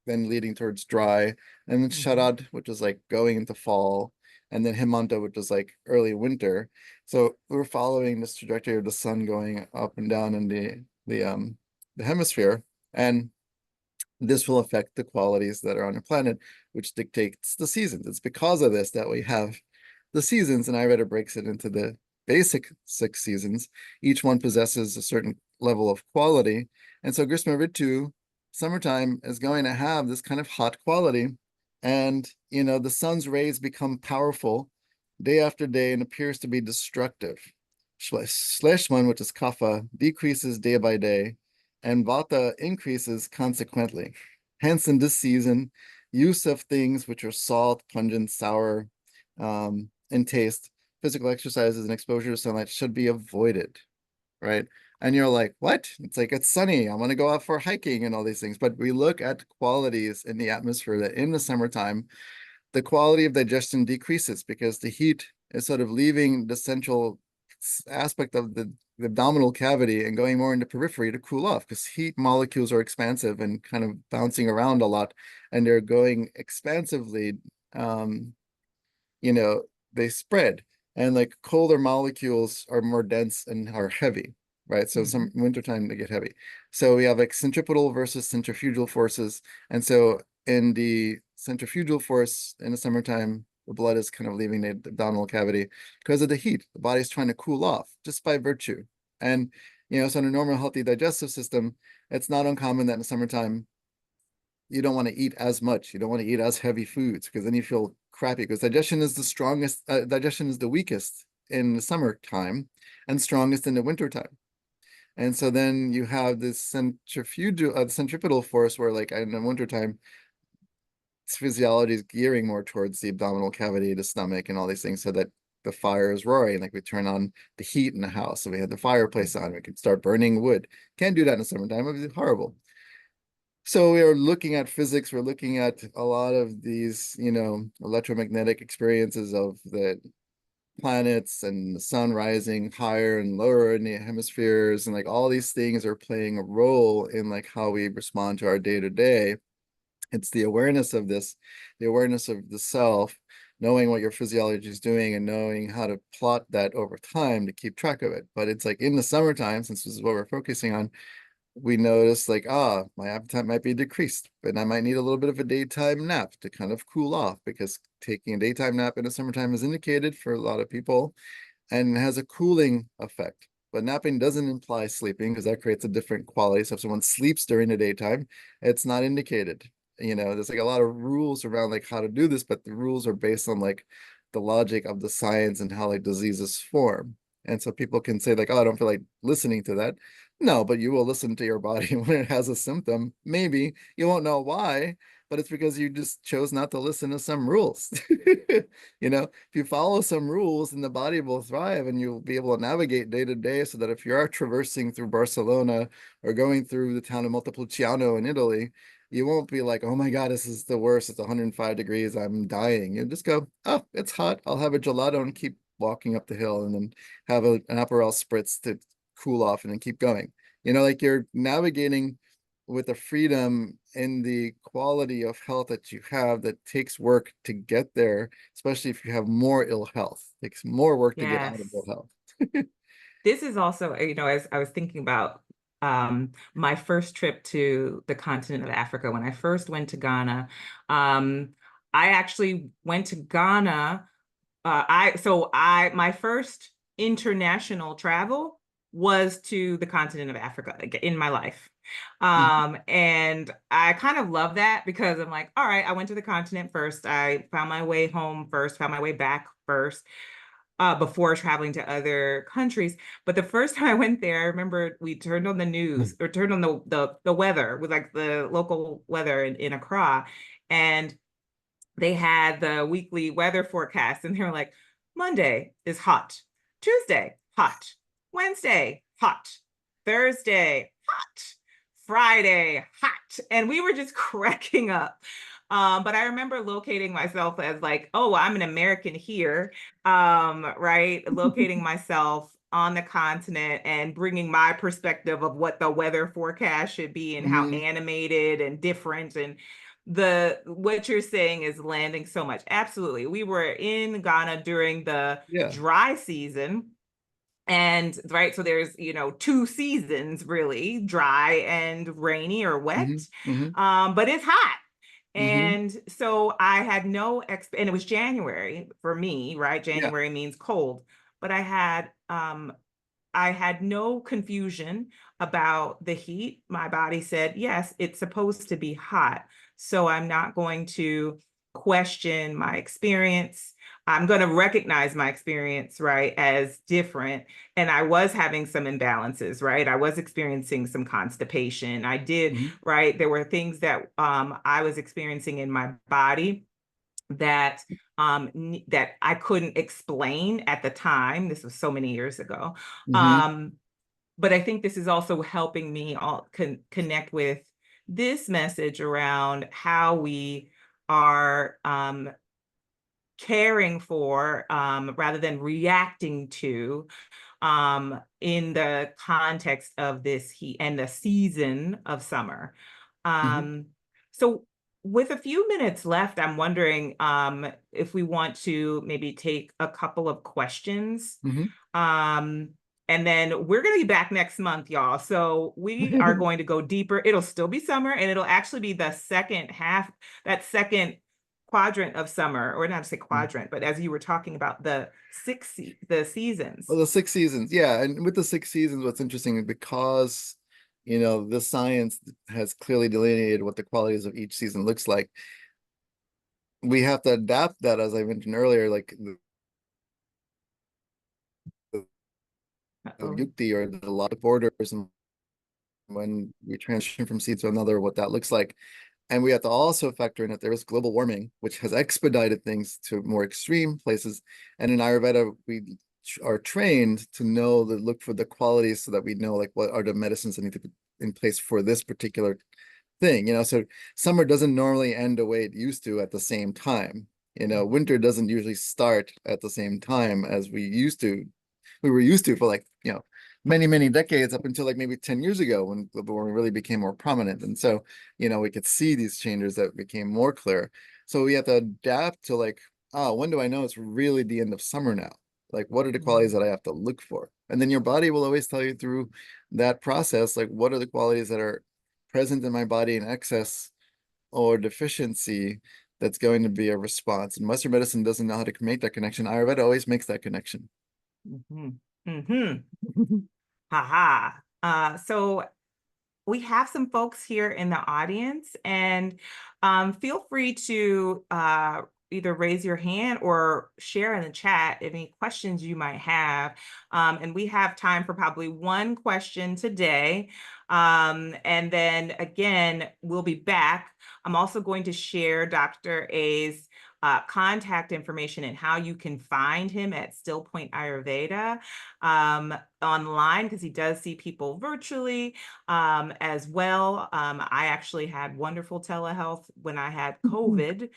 then leading towards dry. And then Sharad, which is like going into fall. And then Himanta, which is like early winter. So we're following this trajectory of the sun going up and down in the hemisphere. And this will affect the qualities that are on the planet, which dictates the seasons. It's because of this that we have the seasons, and Ayurveda breaks it into the basic 6 seasons. Each one possesses a certain level of quality. And so Grishma Ritu, summertime, is going to have this kind of hot quality. And, the sun's rays become powerful day after day and appears to be destructive. Shleshman, which is kapha, decreases day by day, and vata increases consequently. Hence, in this season, use of things which are salt, pungent, sour, in taste, physical exercises and exposure to sunlight should be avoided, right? And you're like, what? It's like, it's sunny. I want to go out for hiking and all these things. But we look at qualities in the atmosphere that in the summertime, the quality of digestion decreases because the heat is sort of leaving the central aspect of the abdominal cavity and going more into periphery to cool off because heat molecules are expansive and kind of bouncing around a lot, and they're going expansively. They spread, and like colder molecules are more dense and are heavy, right? So some wintertime they get heavy. So we have like centripetal versus centrifugal forces. And so in the centrifugal force in the summertime, the blood is kind of leaving the abdominal cavity because of the heat. The body's trying to cool off just by virtue. And, so in a normal, healthy digestive system, it's not uncommon that in the summertime, you don't want to eat as much. You don't want to eat as heavy foods because then you feel crappy because digestion is the weakest in the summertime and strongest in the wintertime. And so then you have this centripetal force where like in the wintertime, physiology is gearing more towards the abdominal cavity, the stomach, and all these things so that the fire is roaring. Like we turn on the heat in the house. So we had the fireplace on, we could start burning wood. Can't do that in the summertime. It would be horrible. So we are looking at physics. We're looking at a lot of these, electromagnetic experiences of the planets and the sun rising higher and lower in the hemispheres. And like all these things are playing a role in like how we respond to our day to day. It's the awareness of this, the awareness of the self, knowing what your physiology is doing and knowing how to plot that over time to keep track of it. But it's like in the summertime, since this is what we're focusing on, we notice like, my appetite might be decreased, but I might need a little bit of a daytime nap to kind of cool off because taking a daytime nap in the summertime is indicated for a lot of people and has a cooling effect. But napping doesn't imply sleeping because that creates a different quality. So if someone sleeps during the daytime, it's not indicated. There's like a lot of rules around like how to do this, but the rules are based on like the logic of the science and how like diseases form. And so people can say like, oh, I don't feel like listening to that. No, but you will listen to your body when it has a symptom. Maybe you won't know why, but it's because you just chose not to listen to some rules. If you follow some rules, then the body will thrive and you'll be able to navigate day to day, so that if you are traversing through Barcelona or going through the town of Montepulciano in Italy, you won't be like, oh my God, this is the worst. It's 105 degrees. I'm dying. You just go, oh, it's hot. I'll have a gelato and keep walking up the hill, and then have an Aperol spritz to cool off and then keep going. Like you're navigating with the freedom and the quality of health that you have that takes work to get there, especially if you have more ill health. It takes more work to get out of Yes. ill health. This is also, as I was thinking about my first trip to the continent of Africa, when I first went to Ghana, I actually went to Ghana. My first international travel was to the continent of Africa in my life. Mhm. And I kind of love that, because I'm like, all right, I went to the continent first. I found my way home first, found my way back first, before traveling to other countries. But the first time I went there, I remember we turned on the news, or turned on the weather, with like the local weather in Accra, and they had the weekly weather forecast, and they were like, Monday is hot, Tuesday hot, Wednesday hot, Thursday hot, Friday hot, and we were just cracking up. But I remember locating myself as like, oh, I'm an American here, right? Locating myself on the continent and bringing my perspective of what the weather forecast should be, and how Mhm. animated and different, and the what you're saying is landing so much. Absolutely. We were in Ghana during the Yeah. dry season, and right, so there's two seasons really, dry and rainy or wet. Mhm. Mhm. But it's hot. Mhm. And so I had and it was January for me, right? Yeah. January means cold. But I had no confusion about the heat. My body said, yes, it's supposed to be hot. So I'm not going to question my experience. I'm going to recognize my experience, right, as different. And I was having some imbalances, right? I was experiencing some constipation. I did, Mhm. right? There were things that I was experiencing in my body that that I couldn't explain at the time. This was so many years ago. Mhm. Um, but I think this is also helping me connect with this message around how we are caring for, rather than reacting to, in the context of this heat and the season of summer. Mhm. So with a few minutes left, I'm wondering if we want to maybe take a couple of questions. Mhm. Um, and then we're going to be back next month, y'all. So we are going to go deeper. It'll still be summer, and it'll actually be the second half, that second quadrant of summer, or not to say quadrant, but as you were talking about the seasons. Well, the 6 seasons, yeah. And with the 6 seasons, what's interesting is because, the science has clearly delineated what the qualities of each season looks like, we have to adapt that, as I mentioned earlier, like the Uh-oh. yukti or the lot of borders, and when we transition from seed to another, what that looks like. And we have to also factor in that there is global warming, which has expedited things to more extreme places. And in Ayurveda, we are trained to know that look for the qualities, so that we know like what are the medicines that need to be in place for this particular thing. So summer doesn't normally end the way it used to at the same time. Winter doesn't usually start at the same time as we were used to for like, many, many decades, up until like maybe 10 years ago, when global warming really became more prominent. And so, we could see these changes that became more clear. So we have to adapt to like, oh, when do I know it's really the end of summer now? Like, what are the qualities that I have to look for? And then your body will always tell you through that process, like, what are the qualities that are present in my body in excess or deficiency, that's going to be a response. And Western medicine doesn't know how to make that connection. Ayurveda always makes that connection. Mm-hmm. Mm-hmm. Haha. So we have some folks here in the audience, and feel free to either raise your hand or share in the chat any questions you might have. And we have time for probably one question today. And then again, we'll be back. I'm also going to share Dr. A's contact information and how you can find him at Still Point Ayurveda online, because he does see people virtually as well. I actually had wonderful telehealth when I had COVID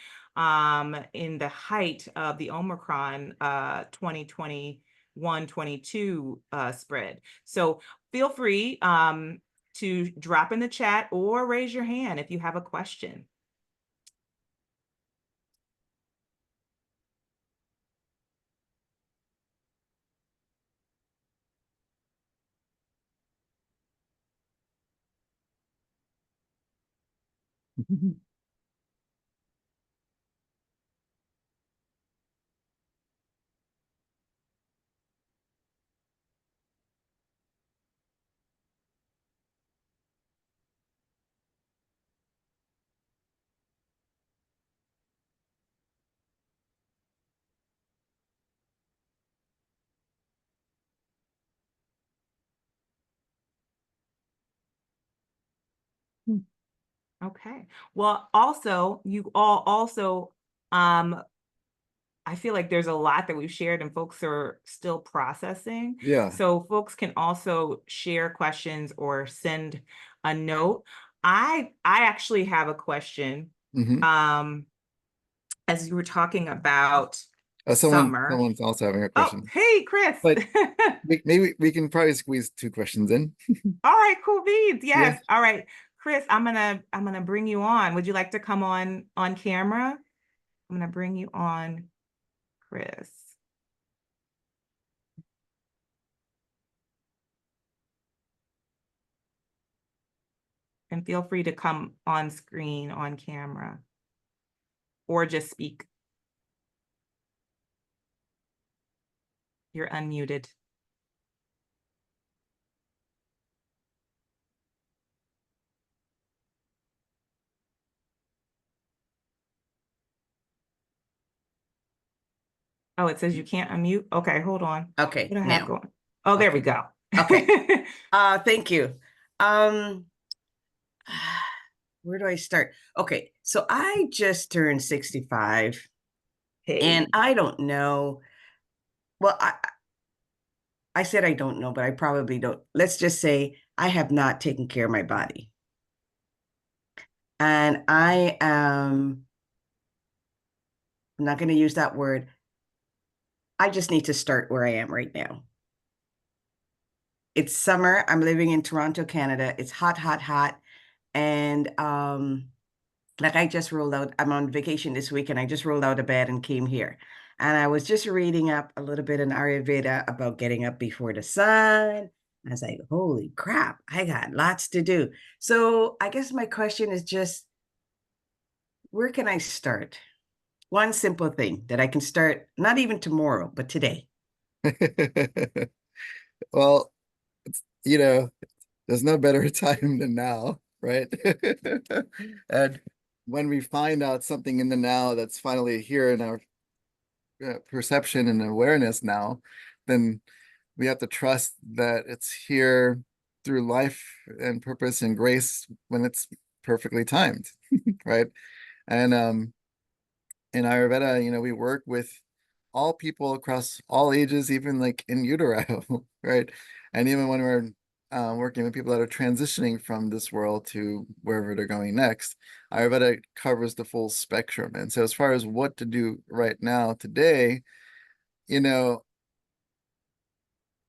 in the height of the Omicron 2021-22 spread. So feel free to drop in the chat or raise your hand if you have a question. Okay. Well, also, you all also, I feel like there's a lot that we've shared and folks are still processing. Yeah. So folks can also share questions or send a note. I actually have a question. Mhm. As you were talking about summer. Someone's also having a Oh, question, hey, Chris. but maybe we can probably squeeze two questions in. All right, cool beans. Yeah. Yes. All right. Chris, I'm gonna bring you on. Would you like to come on camera? I'm gonna bring you on, Chris. And feel free to come on screen on camera or just speak. You're unmuted. Oh, it says you can't unmute. Okay, hold on. Okay, What do I have now. going? Oh, there we Okay. go. Okay. Thank you. Where do I start? Okay, so I just turned 65 Hey. and I don't know. Well, I said I don't know, but I probably don't. Let's just say I have not taken care of my body. And I am, I'm not going to use that word. I just need to start where I am right now. It's summer. I'm living in Toronto, Canada. It's hot, hot, hot. And like I just rolled out, I'm on vacation this week and I just rolled out of bed and came here. And I was just reading up a little bit in Ayurveda about getting up before the sun. I was like, holy crap, I got lots to do. So I guess my question is just, where can I start? One simple thing that I can start, not even tomorrow, but today. Well, there's no better time than now, right? And when we find out something in the now that's finally here in our perception and awareness now, then we have to trust that it's here through life and purpose and grace when it's perfectly timed, right? And in Ayurveda, we work with all people across all ages, even like in utero, right? And even when we're working with people that are transitioning from this world to wherever they're going next, Ayurveda covers the full spectrum. And so as far as what to do right now, today,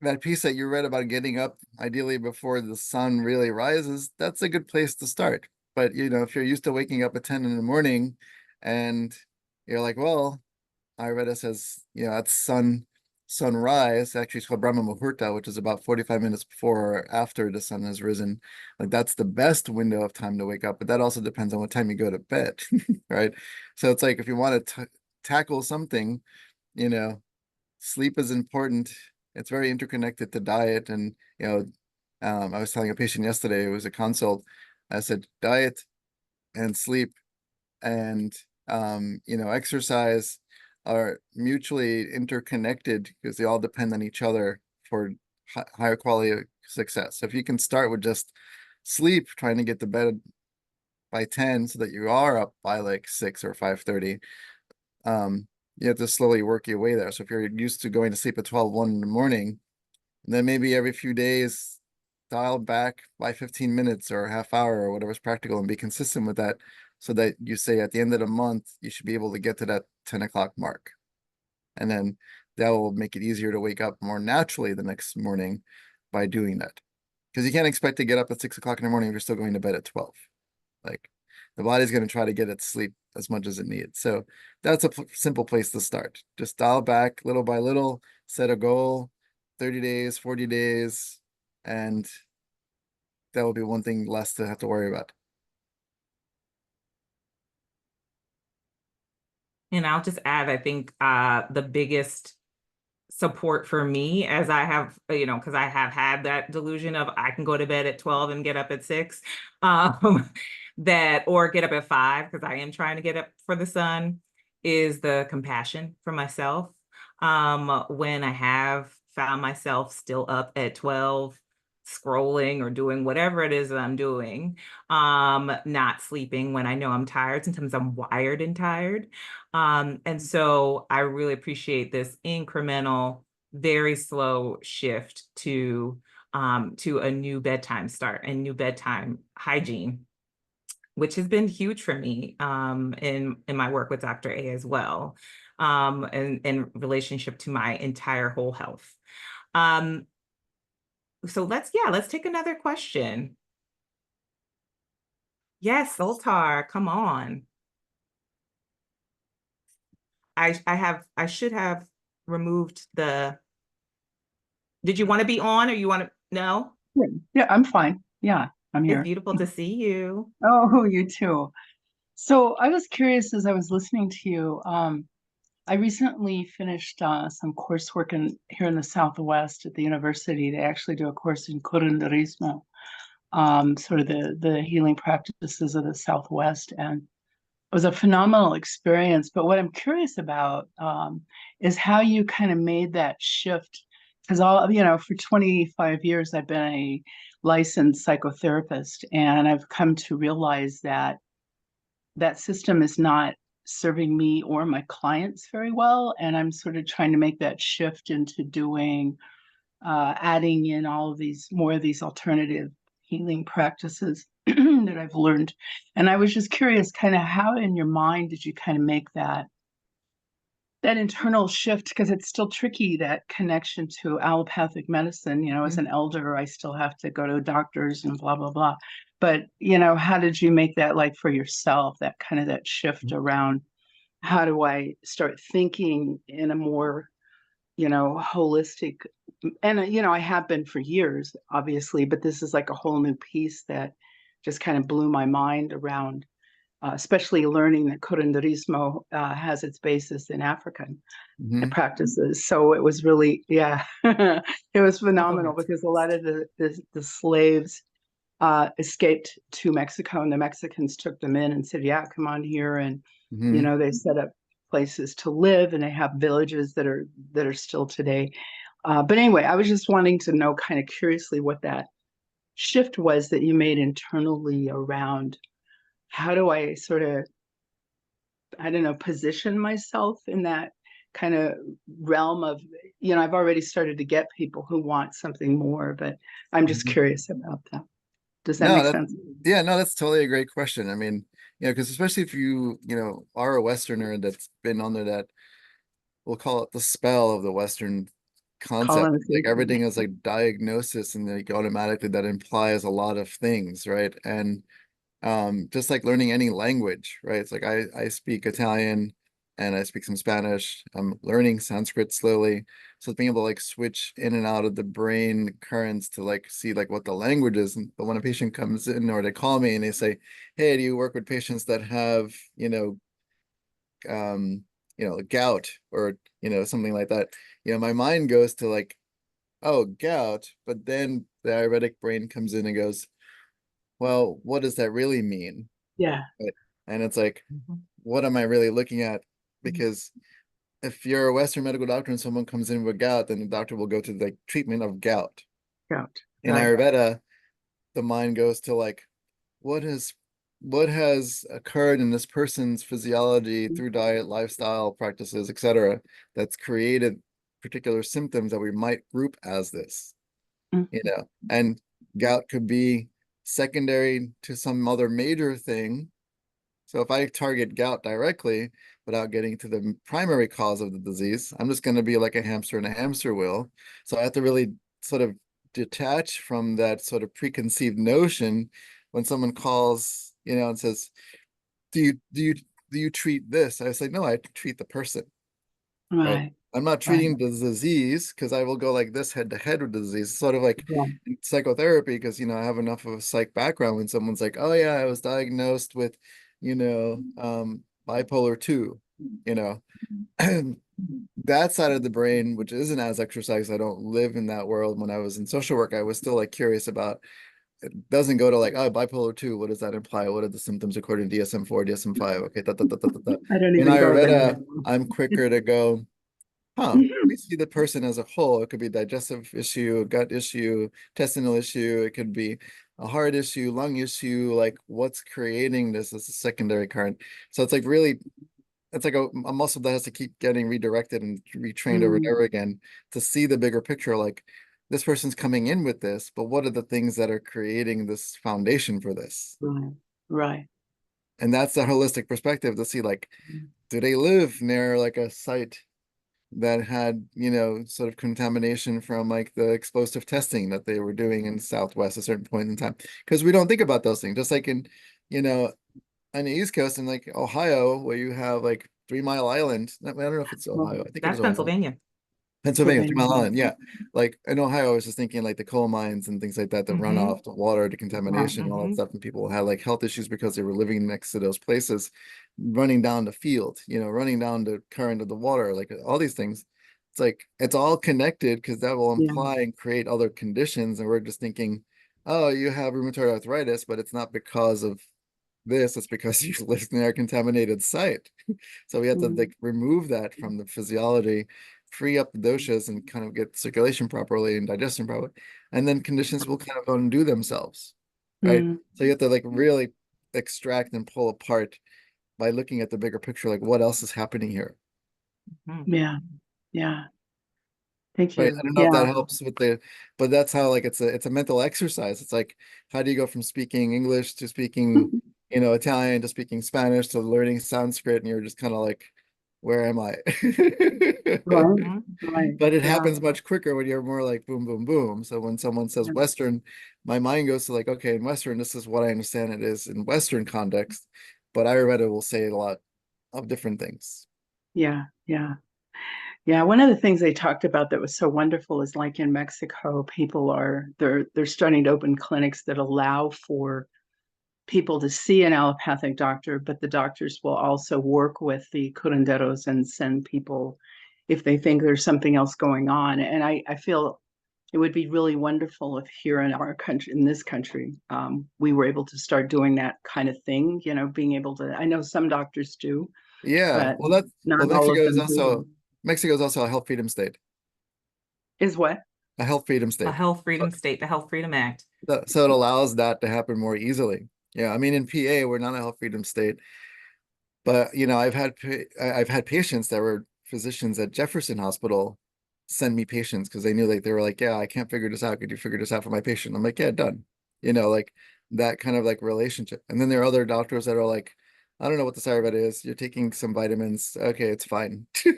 that piece that you read about getting up ideally before the sun really rises, that's a good place to start. But if you're used to waking up at 10 in the morning and you're like, well, Ayurveda says, at sunrise, actually it's called Brahma Muhurta, which is about 45 minutes before or after the sun has risen. Like that's the best window of time to wake up, but that also depends on what time you go to bed, right? So it's like if you want to tackle something, sleep is important. It's very interconnected to diet. And, I was telling a patient yesterday, it was a consult. I said, diet and sleep and exercise are mutually interconnected because they all depend on each other for higher quality of success. So if you can start with just sleep, trying to get to bed by 10 so that you are up by like 6 or 5:30, you have to slowly work your way there. So if you're used to going to sleep at 1 in the morning, then maybe every few days dial back by 15 minutes or a half hour or whatever's practical, and be consistent with that, so that you say at the end of the month you should be able to get to that 10 o'clock mark. And then that will make it easier to wake up more naturally the next morning by doing that. Because you can't expect to get up at 6 o'clock in the morning if you're still going to bed at 12. Like, the body's going to try to get it sleep as much as it needs. So that's a simple place to start. Just dial back little by little, set a goal, 30 days, 40 days, and that will be one thing less to have to worry about. And I'll just add, I think the biggest support for me, as I have, because I have had that delusion of I can go to bed at 12 and get up at 6, or get up at 5, because I am trying to get up for the sun, is the compassion for myself. When I have found myself still up at 12, scrolling or doing whatever it is that I'm doing, not sleeping when I know I'm tired. Sometimes I'm wired and tired. And so I really appreciate this incremental, very slow shift to a new bedtime start and new bedtime hygiene, which has been huge for me in my work with Dr. A as well, and in relationship to my entire whole health. So let's take another question. Yes, Soltar, come on. I should have removed the. Did you want to be on, or you want to? No? Yeah, I'm fine. Yeah, I'm It's here. beautiful to see you. Oh, you too. So I was curious as I was listening to you. I recently finished some coursework here in the Southwest at the university. They actually do a course in curanderismo, sort of the healing practices of the Southwest, and it was a phenomenal experience. But what I'm curious about is how you kind of made that shift. Because for 25 years, I've been a licensed psychotherapist, and I've come to realize that that system is not serving me or my clients very well. And I'm sort of trying to make that shift into adding in all of more of these alternative healing practices that I've learned. And I was just curious, kind of how in your mind did you kind of make that internal shift? Because it's still tricky, that connection to allopathic medicine. As an elder, I still have to go to doctors and blah, blah, blah. But, how did you make that, like, for yourself, that kind of that shift around how do I start thinking in a more, holistic, and, I have been for years, obviously, but this is like a whole new piece that just kind of blew my mind around, especially learning that curanderismo has its basis in African practices. So it was really, yeah, it was phenomenal because a lot of the slaves escaped to Mexico, and the Mexicans took them in and said, yeah, come on here. And, they set up places to live, and they have villages that are still today. But anyway, I was just wanting to know, kind of curiously, what that shift was that you made internally around how do I sort of, I don't know, position myself in that kind of realm of, I've already started to get people who want something more, but I'm just curious about that. Does that make sense? Yeah, no, that's totally a great question. I mean, because especially if you are a Westerner that's been under that, we'll call it the spell of the Western concept. Like everything is like diagnosis, and like automatically that implies a lot of things, right? And just like learning any language, right? It's like I speak Italian and I speak some Spanish. I'm learning Sanskrit slowly. So being able to like switch in and out of the brain currents to like see like what the language is. But when a patient comes in or they call me and they say, hey, do you work with patients that have, gout or, something like that? My mind goes to like, oh, gout. But then the Ayurvedic brain comes in and goes, well, what does that really mean? Yeah. And it's like, what am I really looking at? Because if you're a Western medical doctor and someone comes in with gout, then the doctor will go to the treatment of gout. Gout. In Right. Ayurveda, the mind goes to like, what has occurred in this person's physiology through diet, lifestyle, practices, etc., that's created particular symptoms that we might group as this, you know, and gout could be secondary to some other major thing. So if I target gout directly without getting to the primary cause of the disease, I'm just going to be like a hamster in a hamster wheel. So I have to really sort of detach from that sort of preconceived notion when someone calls, you know, and says, do you treat this? I say, no, I treat the person, right? Right. I'm not treating the disease because I will go like this head to head with the disease. It's sort of like Yeah. in psychotherapy, because, you know, I have enough of a psych background when someone's like, oh yeah, I was diagnosed with, you know, bipolar 2, you know, that side of the brain, which isn't as exercised, I don't live in that world. When I was in social work, I was still like curious about, it doesn't go to like, oh, bipolar 2, what does that imply? What are the symptoms according to DSM-4, DSM-5? Okay, I don't In even go there. Ayurveda, I'm quicker to go, let me see the person as a whole. It could be a digestive issue, a gut issue, intestinal issue. It could be a heart issue, lung issue, like what's creating this as a secondary current. So it's like really, it's like a muscle that has to keep getting redirected and retrained over and over again to see the bigger picture. Like this person's coming in with this, but what are the things that are creating this foundation for this? Right. Right. And that's the holistic perspective to see, like, do they live near like a site that had, you know, sort of contamination from like the explosive testing that they were doing in Southwest at a certain point in time? Because we don't think about those things. Just like in, you know, on the East Coast in like Ohio, where you have like 3 Mile Island. I don't know if it's Ohio. I think it That's was Ohio. Pennsylvania. Pennsylvania, 3 Mile Island. Yeah. Like in Ohio, I was just thinking like the coal mines and things like that, the runoff, the water, the contamination, all that stuff. And people had like health issues because they were living next to those places, running down the field, you know, running down the current of the water, like all these things. It's like, it's all connected because that will Yeah. imply and create other conditions. And we're just thinking, oh, you have rheumatoid arthritis, but it's not because of this, it's because you live near a contaminated site. So we have to like remove that from the physiology, free up the doshas and kind of get circulation properly and digestion properly. And then conditions will kind of undo themselves, right? So you have to like really extract and pull apart by looking at the bigger picture, like what else is happening here. Yeah. Yeah. Thank Right. you. I don't know if that helps with the, but that's how like it's a mental exercise. It's like, how do you go from speaking English to speaking, you know, Italian to speaking Spanish to learning Sanskrit, and you're just kind of like, where am I? Right. Right. But it Yeah. happens much quicker when you're more like boom, boom, boom. So when someone says Yeah. Western, my mind goes to like, okay, in Western, this is what I understand it is in Western context, but Ayurveda will say a lot of different things. Yeah. Yeah. Yeah, one of the things they talked about that was so wonderful is like in Mexico, they're starting to open clinics that allow for people to see an allopathic doctor, but the doctors will also work with the curanderos and send people if they think there's something else going on. And I feel it would be really wonderful if here in our country, in this country, we were able to start doing that kind of thing, you know, being able to, I know some doctors do, Yeah. but Well, not all Mexico of is them also, do. Mexico is also a health freedom state. Is what? A health freedom A state. health freedom state, the Health Freedom Act. So it allows that to happen more easily. Yeah, I mean, in PA, we're not a health freedom state, but you know, I've had patients that were physicians at Jefferson Hospital send me patients because they knew, like, they were like, yeah, I can't figure this out. Could you figure this out for my patient? I'm like, yeah, done. You know, like that kind of like relationship. And then there are other doctors that are like, I don't know what this Ayurveda is. You're taking some vitamins. Okay, it's fine. And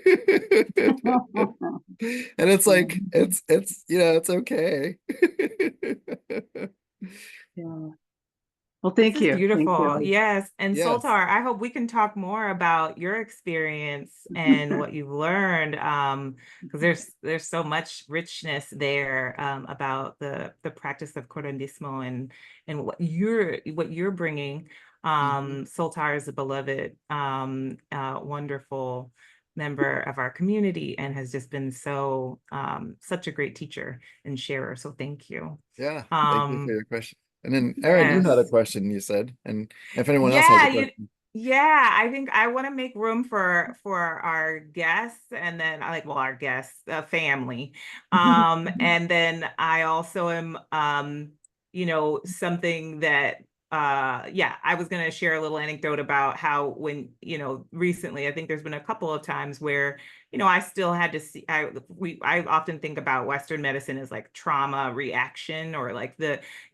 it's like, it's, you know, it's okay. Yeah. Well, thank This is you. Thank beautiful. you. Yes. And Yes. Soltar, I hope we can talk more about your experience and what you've learned. Because there's so much richness there about the practice of curandismo and what you're bringing. Soltar is a beloved, wonderful member of our community and has just been so such a great teacher and sharer. So thank you. Yeah, thank you for your question. And then Aaron, you had a Yes. question, you said, and if anyone else has a Yeah, question. Yeah, I think I want to make room for our guests, and then our guests, family. And then I also am something that yeah, I was going to share a little anecdote about how when, recently, I think there's been a couple of times where, I still had to see I often think about Western medicine as like trauma reaction, or like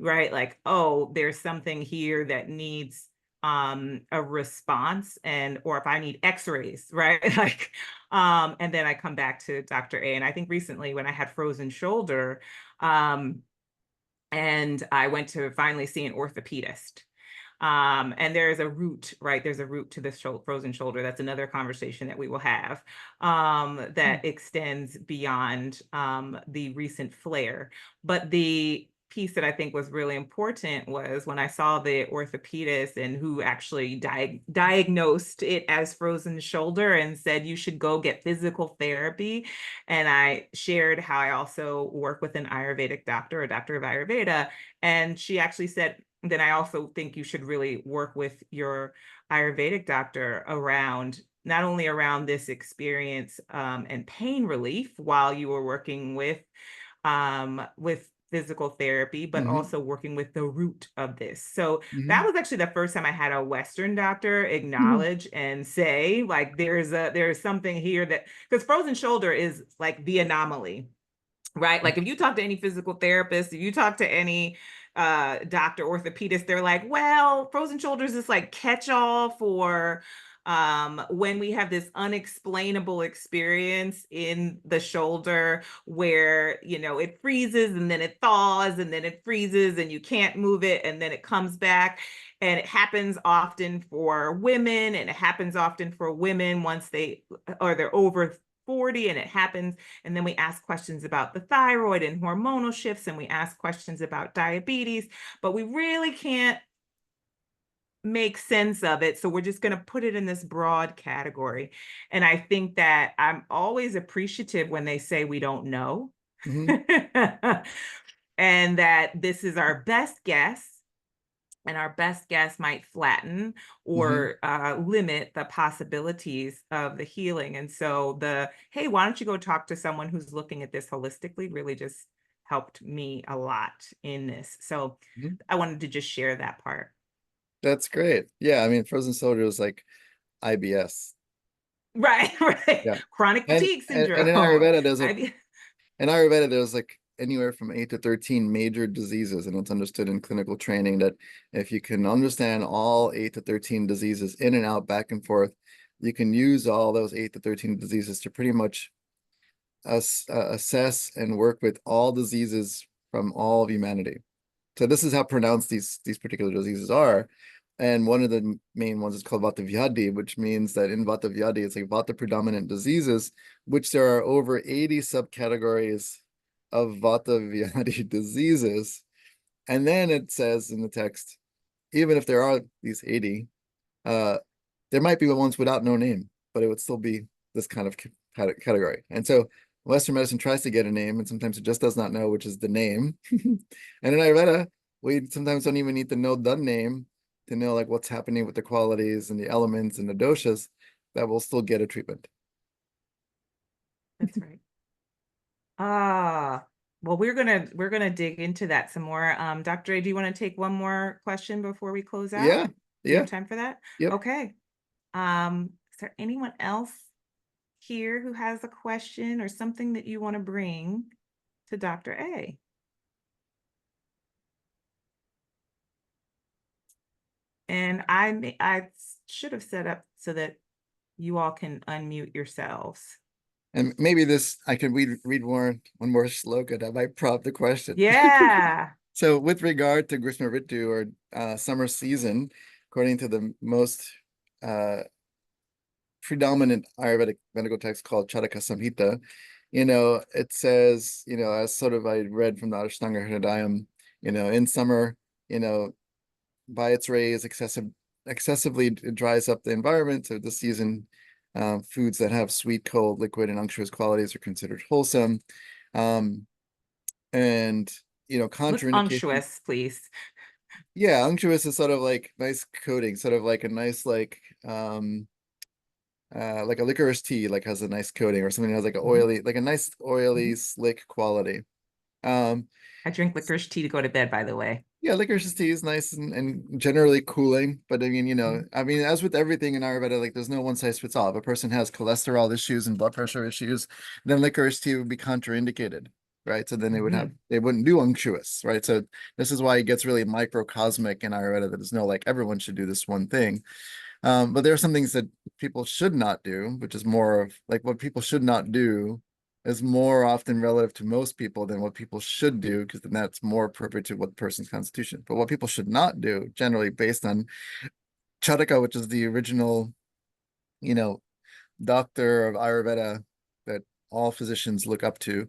right, like, oh, there's something here that needs a response, and or if I need x-rays, right? Like and then I come back to Dr. A. And I think recently when I had frozen shoulder, and I went to finally see an orthopedist. And there's a root, right? There's a root to this frozen shoulder. That's another conversation that we will have, that extends beyond the recent flare. But the piece that I think was really important was when I saw the orthopedist, and who actually diagnosed it as frozen shoulder and said, you should go get physical therapy. And I shared how I also work with an Ayurvedic doctor, a doctor of Ayurveda. And she actually said, then I also think you should really work with your Ayurvedic doctor around, not only around this experience and pain relief while you were working with physical therapy, but Mhm. also working with the root of this. So Mhm. that was actually the first time I had a Western doctor acknowledge and say, like, there's something here that, because frozen shoulder is like the anomaly, right? Like if you talk to any physical therapist, if you talk to any doctor, orthopedist, they're like, well, frozen shoulders is like catch-all for when we have this unexplainable experience in the shoulder where, it freezes and then it thaws and then it freezes and you can't move it and then it comes back. And it happens often for women, and it happens often for women once they're over 40, and it happens. And then we ask questions about the thyroid and hormonal shifts, and we ask questions about diabetes, but we really can't make sense of it. So we're just going to put it in this broad category. And I think that I'm always appreciative when they say we don't know. Mhm. And that this is our best guess, and our best guess might flatten Mhm. or limit the possibilities of the healing. And so hey, why don't you go talk to someone who's looking at this holistically, really just helped me a lot in this. So Mhm. I wanted to just share that part. That's great. Yeah, I mean, frozen shoulder is like IBS. Right, right. Yeah. Chronic And fatigue and in syndrome. Ayurveda, there's I, like anywhere from 8 to 13 major diseases, and it's understood in clinical training that if you can understand all 8 to 13 diseases in and out, back and forth, you can use all those 8 to 13 diseases to pretty much assess and work with all diseases from all of humanity. So this is how pronounced these particular diseases are. And one of the main ones is called Vata Vyadhi, which means that in Vata Vyadhi, it's like Vata predominant diseases, which there are over 80 subcategories of Vata Vyadhi diseases. And then it says in the text, even if there are these 80, there might be the ones without no name, but it would still be this kind of category. And so Western medicine tries to get a name, and sometimes it just does not know which is the name. And in Ayurveda, we sometimes don't even need to know the name to know like what's happening with the qualities and the elements and the doshas that will still get a treatment. that's right. Well, we're gonna dig into that some more. Dr. A, do you want to take one more question before we close out? Yeah, Do you have yeah, time for that? yep. Okay. Is there anyone else here who has a question or something that you want to bring to Dr. A? And I should have set up so that you all can unmute yourselves. And maybe I can read one more sloka that might prompt the question. Yeah. So with regard to Grishma Ritu, or summer season, according to the most predominant Ayurvedic medical text called Charaka Samhita, it says, as sort of I read from the Ashtanga Hridayam, in summer, by its rays, excessively it dries up the environment. So this season, foods that have sweet, cold, liquid, and unctuous qualities are considered wholesome. And What's contraindication. unctuous, please? Yeah, unctuous is sort of like nice coating, sort of like a nice like a licorice tea like has a nice coating, or something that has like a oily, like a nice oily slick quality. Um I drink licorice tea to go to bed, by the way. yeah, licorice tea is nice and generally cooling, but I mean, I mean, as with everything in Ayurveda, like there's no one size fits all. If a person has cholesterol issues and blood pressure issues, then licorice tea would be contraindicated, right? So then they wouldn't do unctuous, right? So this is why it gets really microcosmic in Ayurveda, that there's no like everyone should do this one thing. But there are some things that people should not do, which is more of like what people should not do is more often relative to most people than what people should do, because then that's more appropriate to what person's constitution. But what people should not do, generally based on Charaka, which is the original, you know, doctor of Ayurveda that all physicians look up to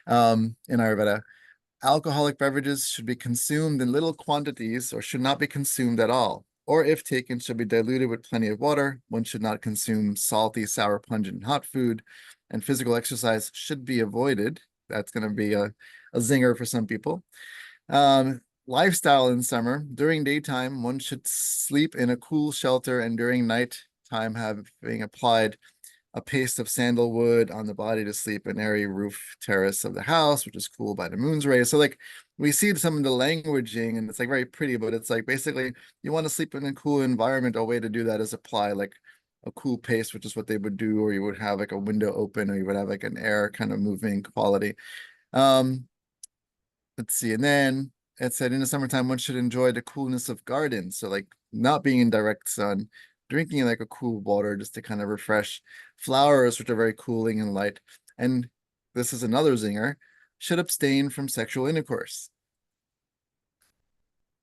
in Ayurveda, alcoholic beverages should be consumed in little quantities or should not be consumed at all. Or if taken, should be diluted with plenty of water. One should not consume salty, sour, pungent, hot food. And physical exercise should be avoided. That's going to be a zinger for some people. Lifestyle in summer. During daytime, one should sleep in a cool shelter, and during nighttime, having applied a paste of sandalwood on the body to sleep in airy roof terrace of the house, which is cool by the moon's rays. So like we see some of the languaging, and it's like very pretty, but it's like basically you want to sleep in a cool environment. A way to do that is apply like a cool paste, which is what they would do, or you would have like a window open, or you would have like an air kind of moving quality. Let's see. And then it said in the summertime, one should enjoy the coolness of gardens. So like not being in direct sun, drinking like a cool water just to kind of refresh. Flowers, which are very cooling and light. And this is another zinger, should abstain from sexual intercourse.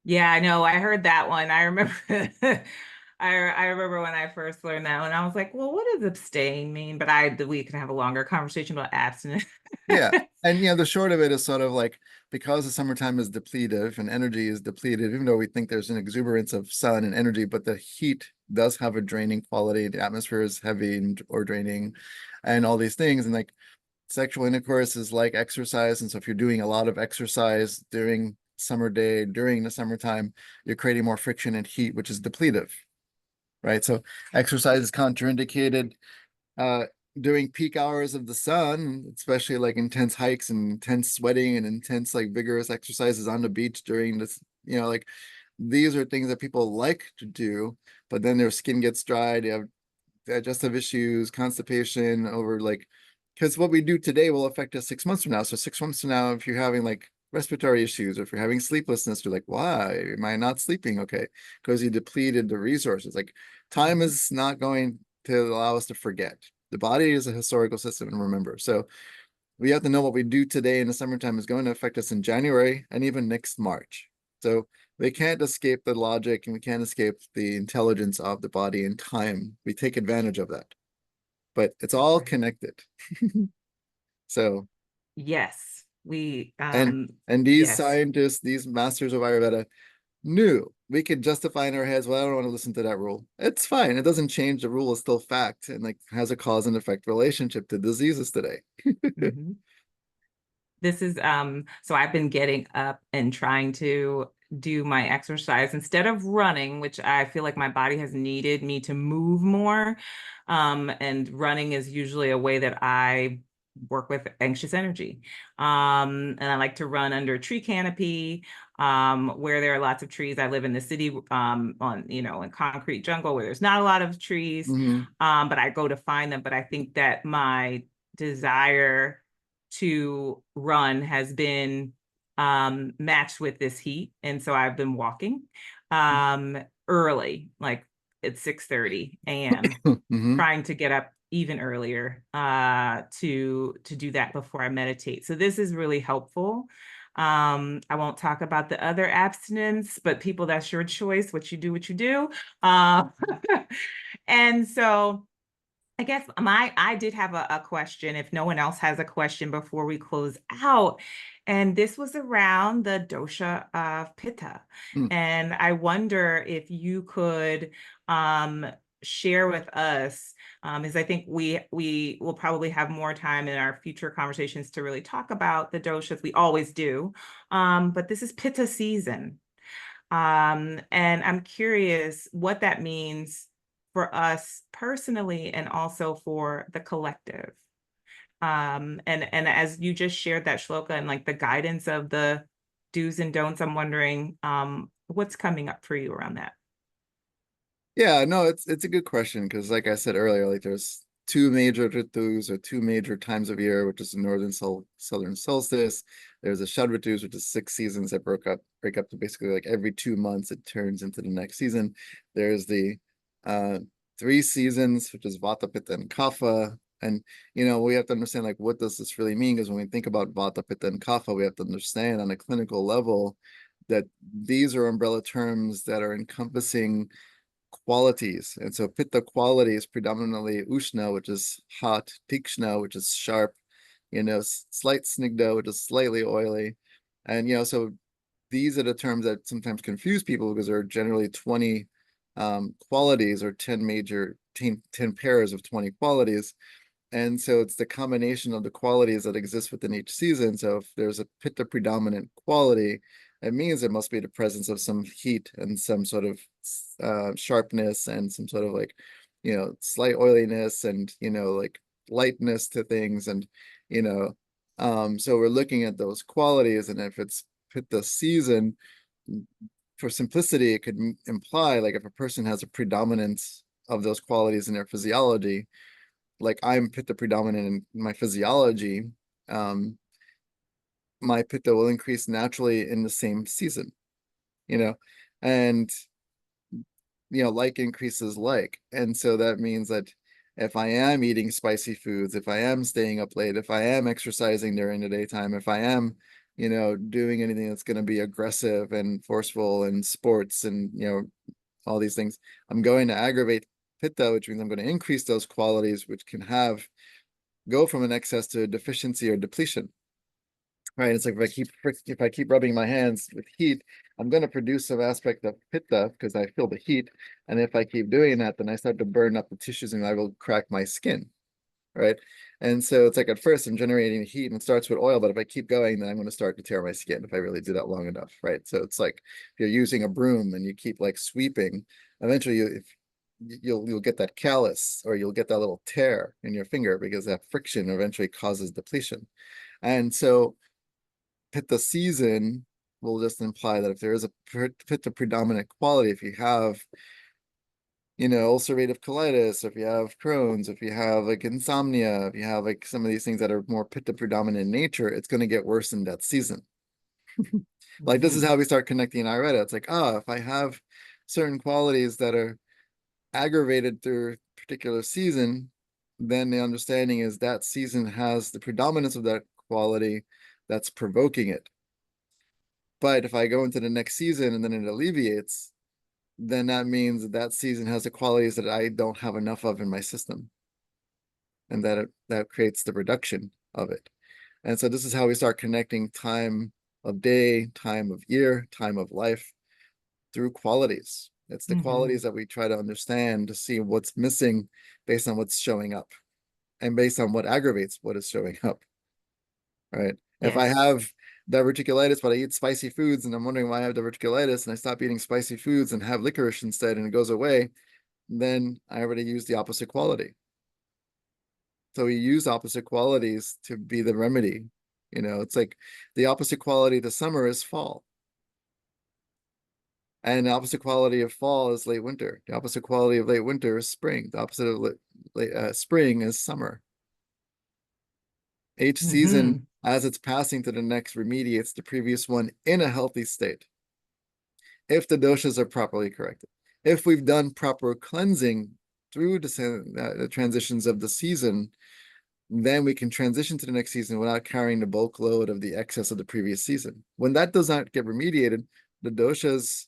Yeah, I know. I heard that one. I remember I remember when I first learned that one. I was like, well, what does abstain mean? But we can have a longer conversation about abstinence. Yeah. And the short of it is sort of like, because the summertime is depletive and energy is depleted, even though we think there's an exuberance of sun and energy, but the heat does have a draining quality. The atmosphere is heavy or draining and all these things. And like sexual intercourse is like exercise. And so if you're doing a lot of exercise during summer day, during the summertime, you're creating more friction and heat, which is depletive, right? So exercise is contraindicated during peak hours of the sun, especially like intense hikes and intense sweating and intense like vigorous exercises on the beach during this, like these are things that people like to do, but then their skin gets dry, they have digestive issues, constipation over like, because what we do today will affect us 6 months from now. So 6 months from now, if you're having like respiratory issues, or if you're having sleeplessness, you're like, why am I not sleeping? Okay, because you depleted the resources. Like time is not going to allow us to forget. The body is a historical system, and remember. So we have to know what we do today in the summertime is going to affect us in January and even next March. So we can't escape the logic, and we can't escape the intelligence of the body and time. We take advantage of that, but it's all connected. So Yes, and these yes. scientists, these masters of Ayurveda knew. We could justify in our heads, well, I don't want to listen to that rule. It's fine. It doesn't change. The rule is still fact, and like has a cause and effect relationship to diseases today. Mhm. This is so I've been getting up and trying to do my exercise instead of running, which I feel like my body has needed me to move more. And running is usually a way that I work with anxious energy. And I like to run under a tree canopy, where there are lots of trees. I live in the city, in concrete jungle where there's not a lot of trees. Mhm. But I go to find them. But I think that my desire to run has been matched with this heat. And so I've been walking early, like at 6:30 a.m., Mhm. trying to get up even earlier to do that before I meditate. So this is really helpful. I won't talk about the other abstinence, but people, that's your choice, what you do. And so I guess I did have a question, if no one else has a question before we close out. And this was around the dosha of Pitta. Mm. And I wonder if you could share with us, as I think we will probably have more time in our future conversations to really talk about the doshas. We always do. But this is Pitta season. And I'm curious what that means for us personally and also for the collective. And as you just shared that shloka and like the guidance of the do's and don'ts, I'm wondering what's coming up for you around that. Yeah, no, it's a good question because, like I said earlier, like there's two major ritus or two major times of year, which is the northern southern solstice. There's a Shad ritus, which is 6 seasons that break up to basically like every 2 months it turns into the next season. There's the 3 seasons, which is Vata, Pitta, and Kapha. And we have to understand like what does this really mean? Because when we think about Vata, Pitta, and Kapha, we have to understand on a clinical level that these are umbrella terms that are encompassing qualities. And so Pitta quality is predominantly Ushna, which is hot, Tikshna, which is sharp, slight Snigdha, which is slightly oily. And so these are the terms that sometimes confuse people because there are generally 20 qualities or 10 pairs of 20 qualities. And so it's the combination of the qualities that exist within each season. So if there's a Pitta predominant quality, it means there must be the presence of some heat and some sort of sharpness and some sort of like, slight oiliness and, like lightness to things. And, so we're looking at those qualities. And if it's Pitta season, for simplicity, it could imply like if a person has a predominance of those qualities in their physiology, like I'm Pitta predominant in my physiology, my Pitta will increase naturally in the same season, and like increases like. And so that means that if I am eating spicy foods, if I am staying up late, if I am exercising during the daytime, if I am, doing anything that's going to be aggressive and forceful and sports and, all these things, I'm going to aggravate Pitta, which means I'm going to increase those qualities, which can go from an excess to a deficiency or depletion. Right. It's like if I keep rubbing my hands with heat, I'm going to produce some aspect of Pitta because I feel the heat. And if I keep doing that, then I start to burn up the tissues and I will crack my skin. Right. And so it's like at first I'm generating heat and it starts with oil, but if I keep going, then I'm going to start to tear my skin if I really do that long enough. Right. So it's like if you're using a broom and you keep like sweeping, eventually you'll get that callus or you'll get that little tear in your finger because that friction eventually causes depletion. And so Pitta season will just imply that if there is a Pitta predominant quality, if you have, ulcerative colitis, if you have Crohn's, if you have like insomnia, if you have like some of these things that are more Pitta predominant in nature, it's going to get worse in that season. Like this is how we start connecting Ayurveda. It's like, if I have certain qualities that are aggravated through a particular season, then the understanding is that season has the predominance of that quality that's provoking it. But if I go into the next season and then it alleviates, then that means that season has the qualities that I don't have enough of in my system. And that creates the reduction of it. And so this is how we start connecting time of day, time of year, time of life through qualities. It's the qualities that we try to understand to see what's missing based on what's showing up and based on what aggravates what is showing up. Right. Yes. If I have diverticulitis, but I eat spicy foods and I'm wondering why I have diverticulitis and I stop eating spicy foods and have licorice instead and it goes away, then I already used the opposite quality. So we use opposite qualities to be the remedy. It's like the opposite quality to summer is fall. And the opposite quality of fall is late winter. The opposite quality of late winter is spring. The opposite of spring is summer. Each season, as it's passing to the next, remediates the previous one in a healthy state. If the doshas are properly corrected. If we've done proper cleansing through the transitions of the season, then we can transition to the next season without carrying the bulk load of the excess of the previous season. When that does not get remediated, the doshas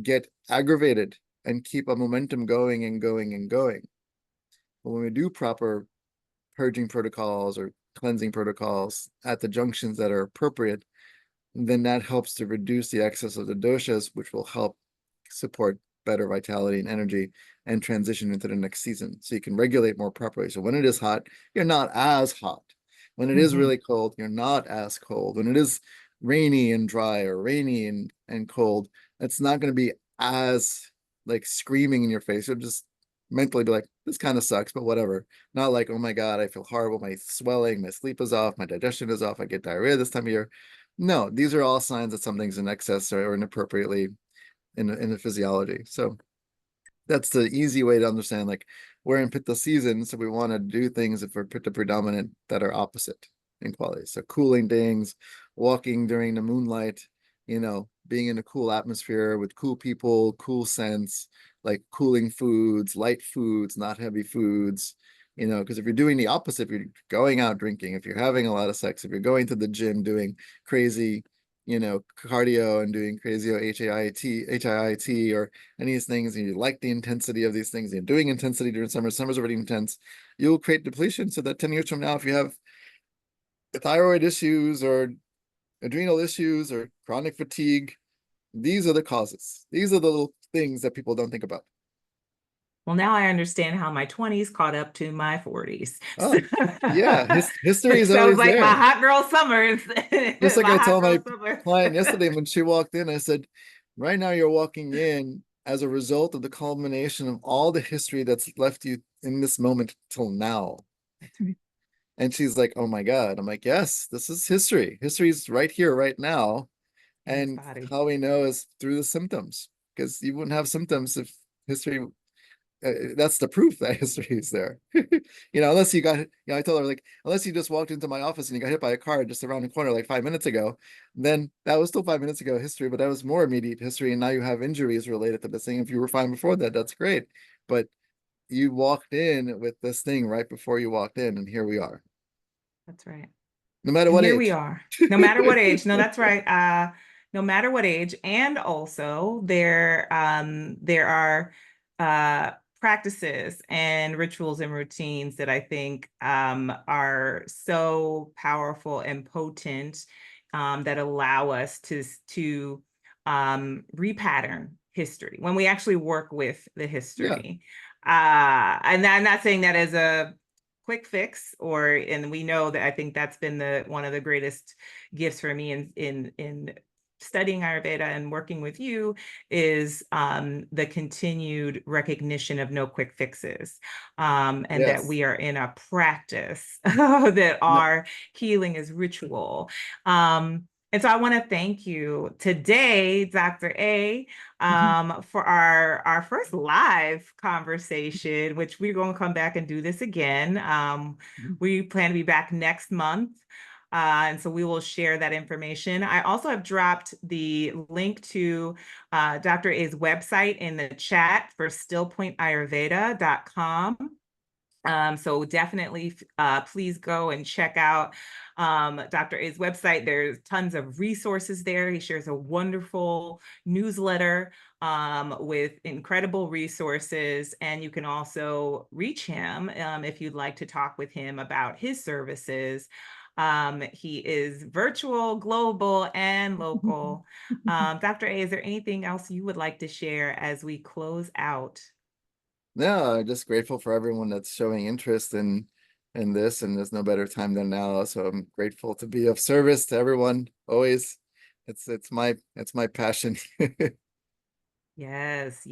get aggravated and keep a momentum going and going and going. But when we do proper purging protocols or cleansing protocols at the junctions that are appropriate, then that helps to reduce the excess of the doshas, which will help support better vitality and energy and transition into the next season. So you can regulate more properly. So when it is hot, you're not as hot. When it is really cold, you're not as cold. When it is rainy and dry or rainy and cold, It's not going to be as like screaming in your face. You'll just mentally be like, this kind of sucks, but whatever. Not like, oh my God, I feel horrible. My swelling, my sleep is off, my digestion is off. I get diarrhea this time of year. No, these are all signs that something's in excess or inappropriately in the physiology. So that's the easy way to understand, like, we're in Pitta season, so we want to do things if we're Pitta predominant that are opposite in quality. So cooling things, walking during the moonlight, being in a cool atmosphere with cool people, cool scents, like cooling foods, light foods, not heavy foods, because if you're doing the opposite, if you're going out drinking, if you're having a lot of sex, if you're going to the gym doing crazy, cardio and doing crazy HIIT or any of these things, and you like the intensity of these things, and you're doing intensity during summer's already intense, you'll create depletion so that 10 years from now, if you have thyroid issues or adrenal issues or chronic fatigue, these are the causes. These are the little things that people don't think about. Well, now I understand how my 20s caught up to my 40s. Oh, yeah. History is Sounds always like there. my hot girl summers. Just like My I hot told my girl summer. client yesterday when she walked in, I said, right now you're walking in as a result of the culmination of all the history that's left you in this moment till now. And she's like, oh my God. I'm like, yes, this is history. History's right here, right now. And Body. how we know is through the symptoms, because you wouldn't have symptoms if history, that's the proof that history is there. Unless you got, I told her, like, unless you just walked into my office and you got hit by a car just around the corner like 5 minutes ago, then that was still 5 minutes ago history, but that was more immediate history. And now you have injuries related to this thing. If you were fine before that, that's great. But you walked in with this thing right before you walked in, and here we are. That's right. No matter And what here age. we are. No matter what age. No, that's right. No matter what age. And also there are practices and rituals and routines that I think are so powerful and potent that allow us to repattern history when we actually work with the history. And I'm not saying that as a quick fix, and we know that I think that's been one of the greatest gifts for me in studying Ayurveda and working with you is the continued recognition of no quick fixes, and that we are in a practice that our healing is ritual. And so I want to thank you today, Dr. A, for our first live conversation, which we're going to come back and do this again. We plan to be back next month. And so we will share that information. I also have dropped the link to Dr. A's website in the chat for stillpointayurveda.com. So definitely please go and check out Dr. A's website. There's tons of resources there. He shares a wonderful newsletter with incredible resources. And you can also reach him if you'd like to talk with him about his services. He is virtual, global, and local. Dr. A, is there anything else you would like to share as we close out? No, I'm just grateful for everyone that's showing interest in this, and there's no better time than now. So I'm grateful to be of service to everyone. Always, it's my passion. Yes.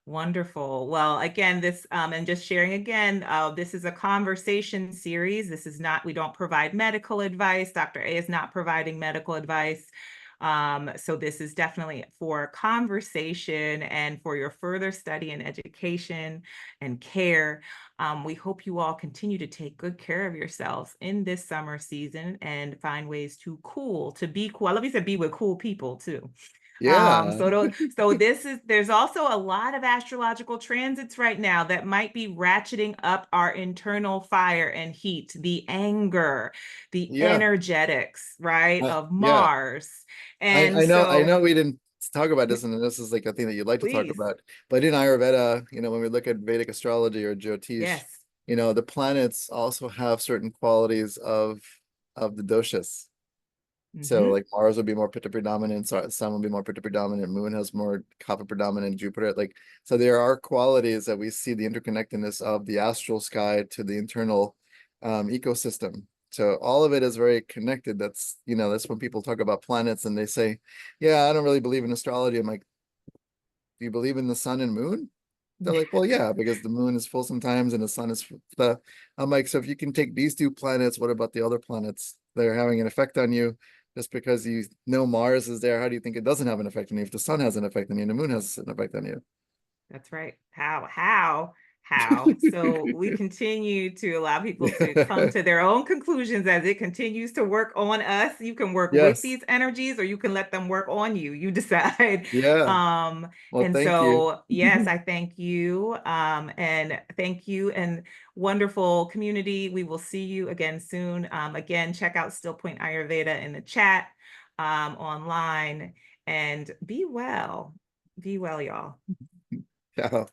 Wonderful. Well, again, this and just sharing again, this is a conversation series. This is not, we don't provide medical advice. Dr. A is not providing medical advice. So this is definitely for conversation and for your further study and education and care. We hope you all continue to take good care of yourselves in this summer season and find ways to be cool. I love you said be with cool people too. Yeah. So there's also a lot of astrological transits right now that might be ratcheting up our internal fire and heat, the anger, the energetics, right, of Mars. And I know we didn't talk about this, and this is like a thing that you'd like to talk Please. about, but in Ayurveda, when we look at Vedic astrology or Jyotish, Yes. The planets also have certain qualities of the doshas. So like Mars would be more Pitta predominant, Sun would be more Pitta predominant, Moon has more Kapha predominant, Jupiter, so there are qualities that we see the interconnectedness of the astral sky to the internal ecosystem. So all of it is very connected. That's, you know, that's when people talk about planets and they say, yeah, I don't really believe in astrology. I'm like, do you believe in the sun and moon? They're like, well, yeah, because the moon is full sometimes and the sun is the. I'm like, so if you can take these two planets, what about the other planets that are having an effect on you? Just because you know Mars is there, how do you think it doesn't have an effect on you? If the sun has an effect on you and the moon has an effect on you. That's right. How? So we continue to allow people to come to their own conclusions as it continues to work on us. You can work with Yes. these energies, or you can let them work on you. You decide. Yeah. Well, And thank you. so, yes, I thank you. And thank you, and wonderful community. We will see you again soon. Again, check out Still Point Ayurveda in the chat, online, and be well. Be well, y'all. Ciao.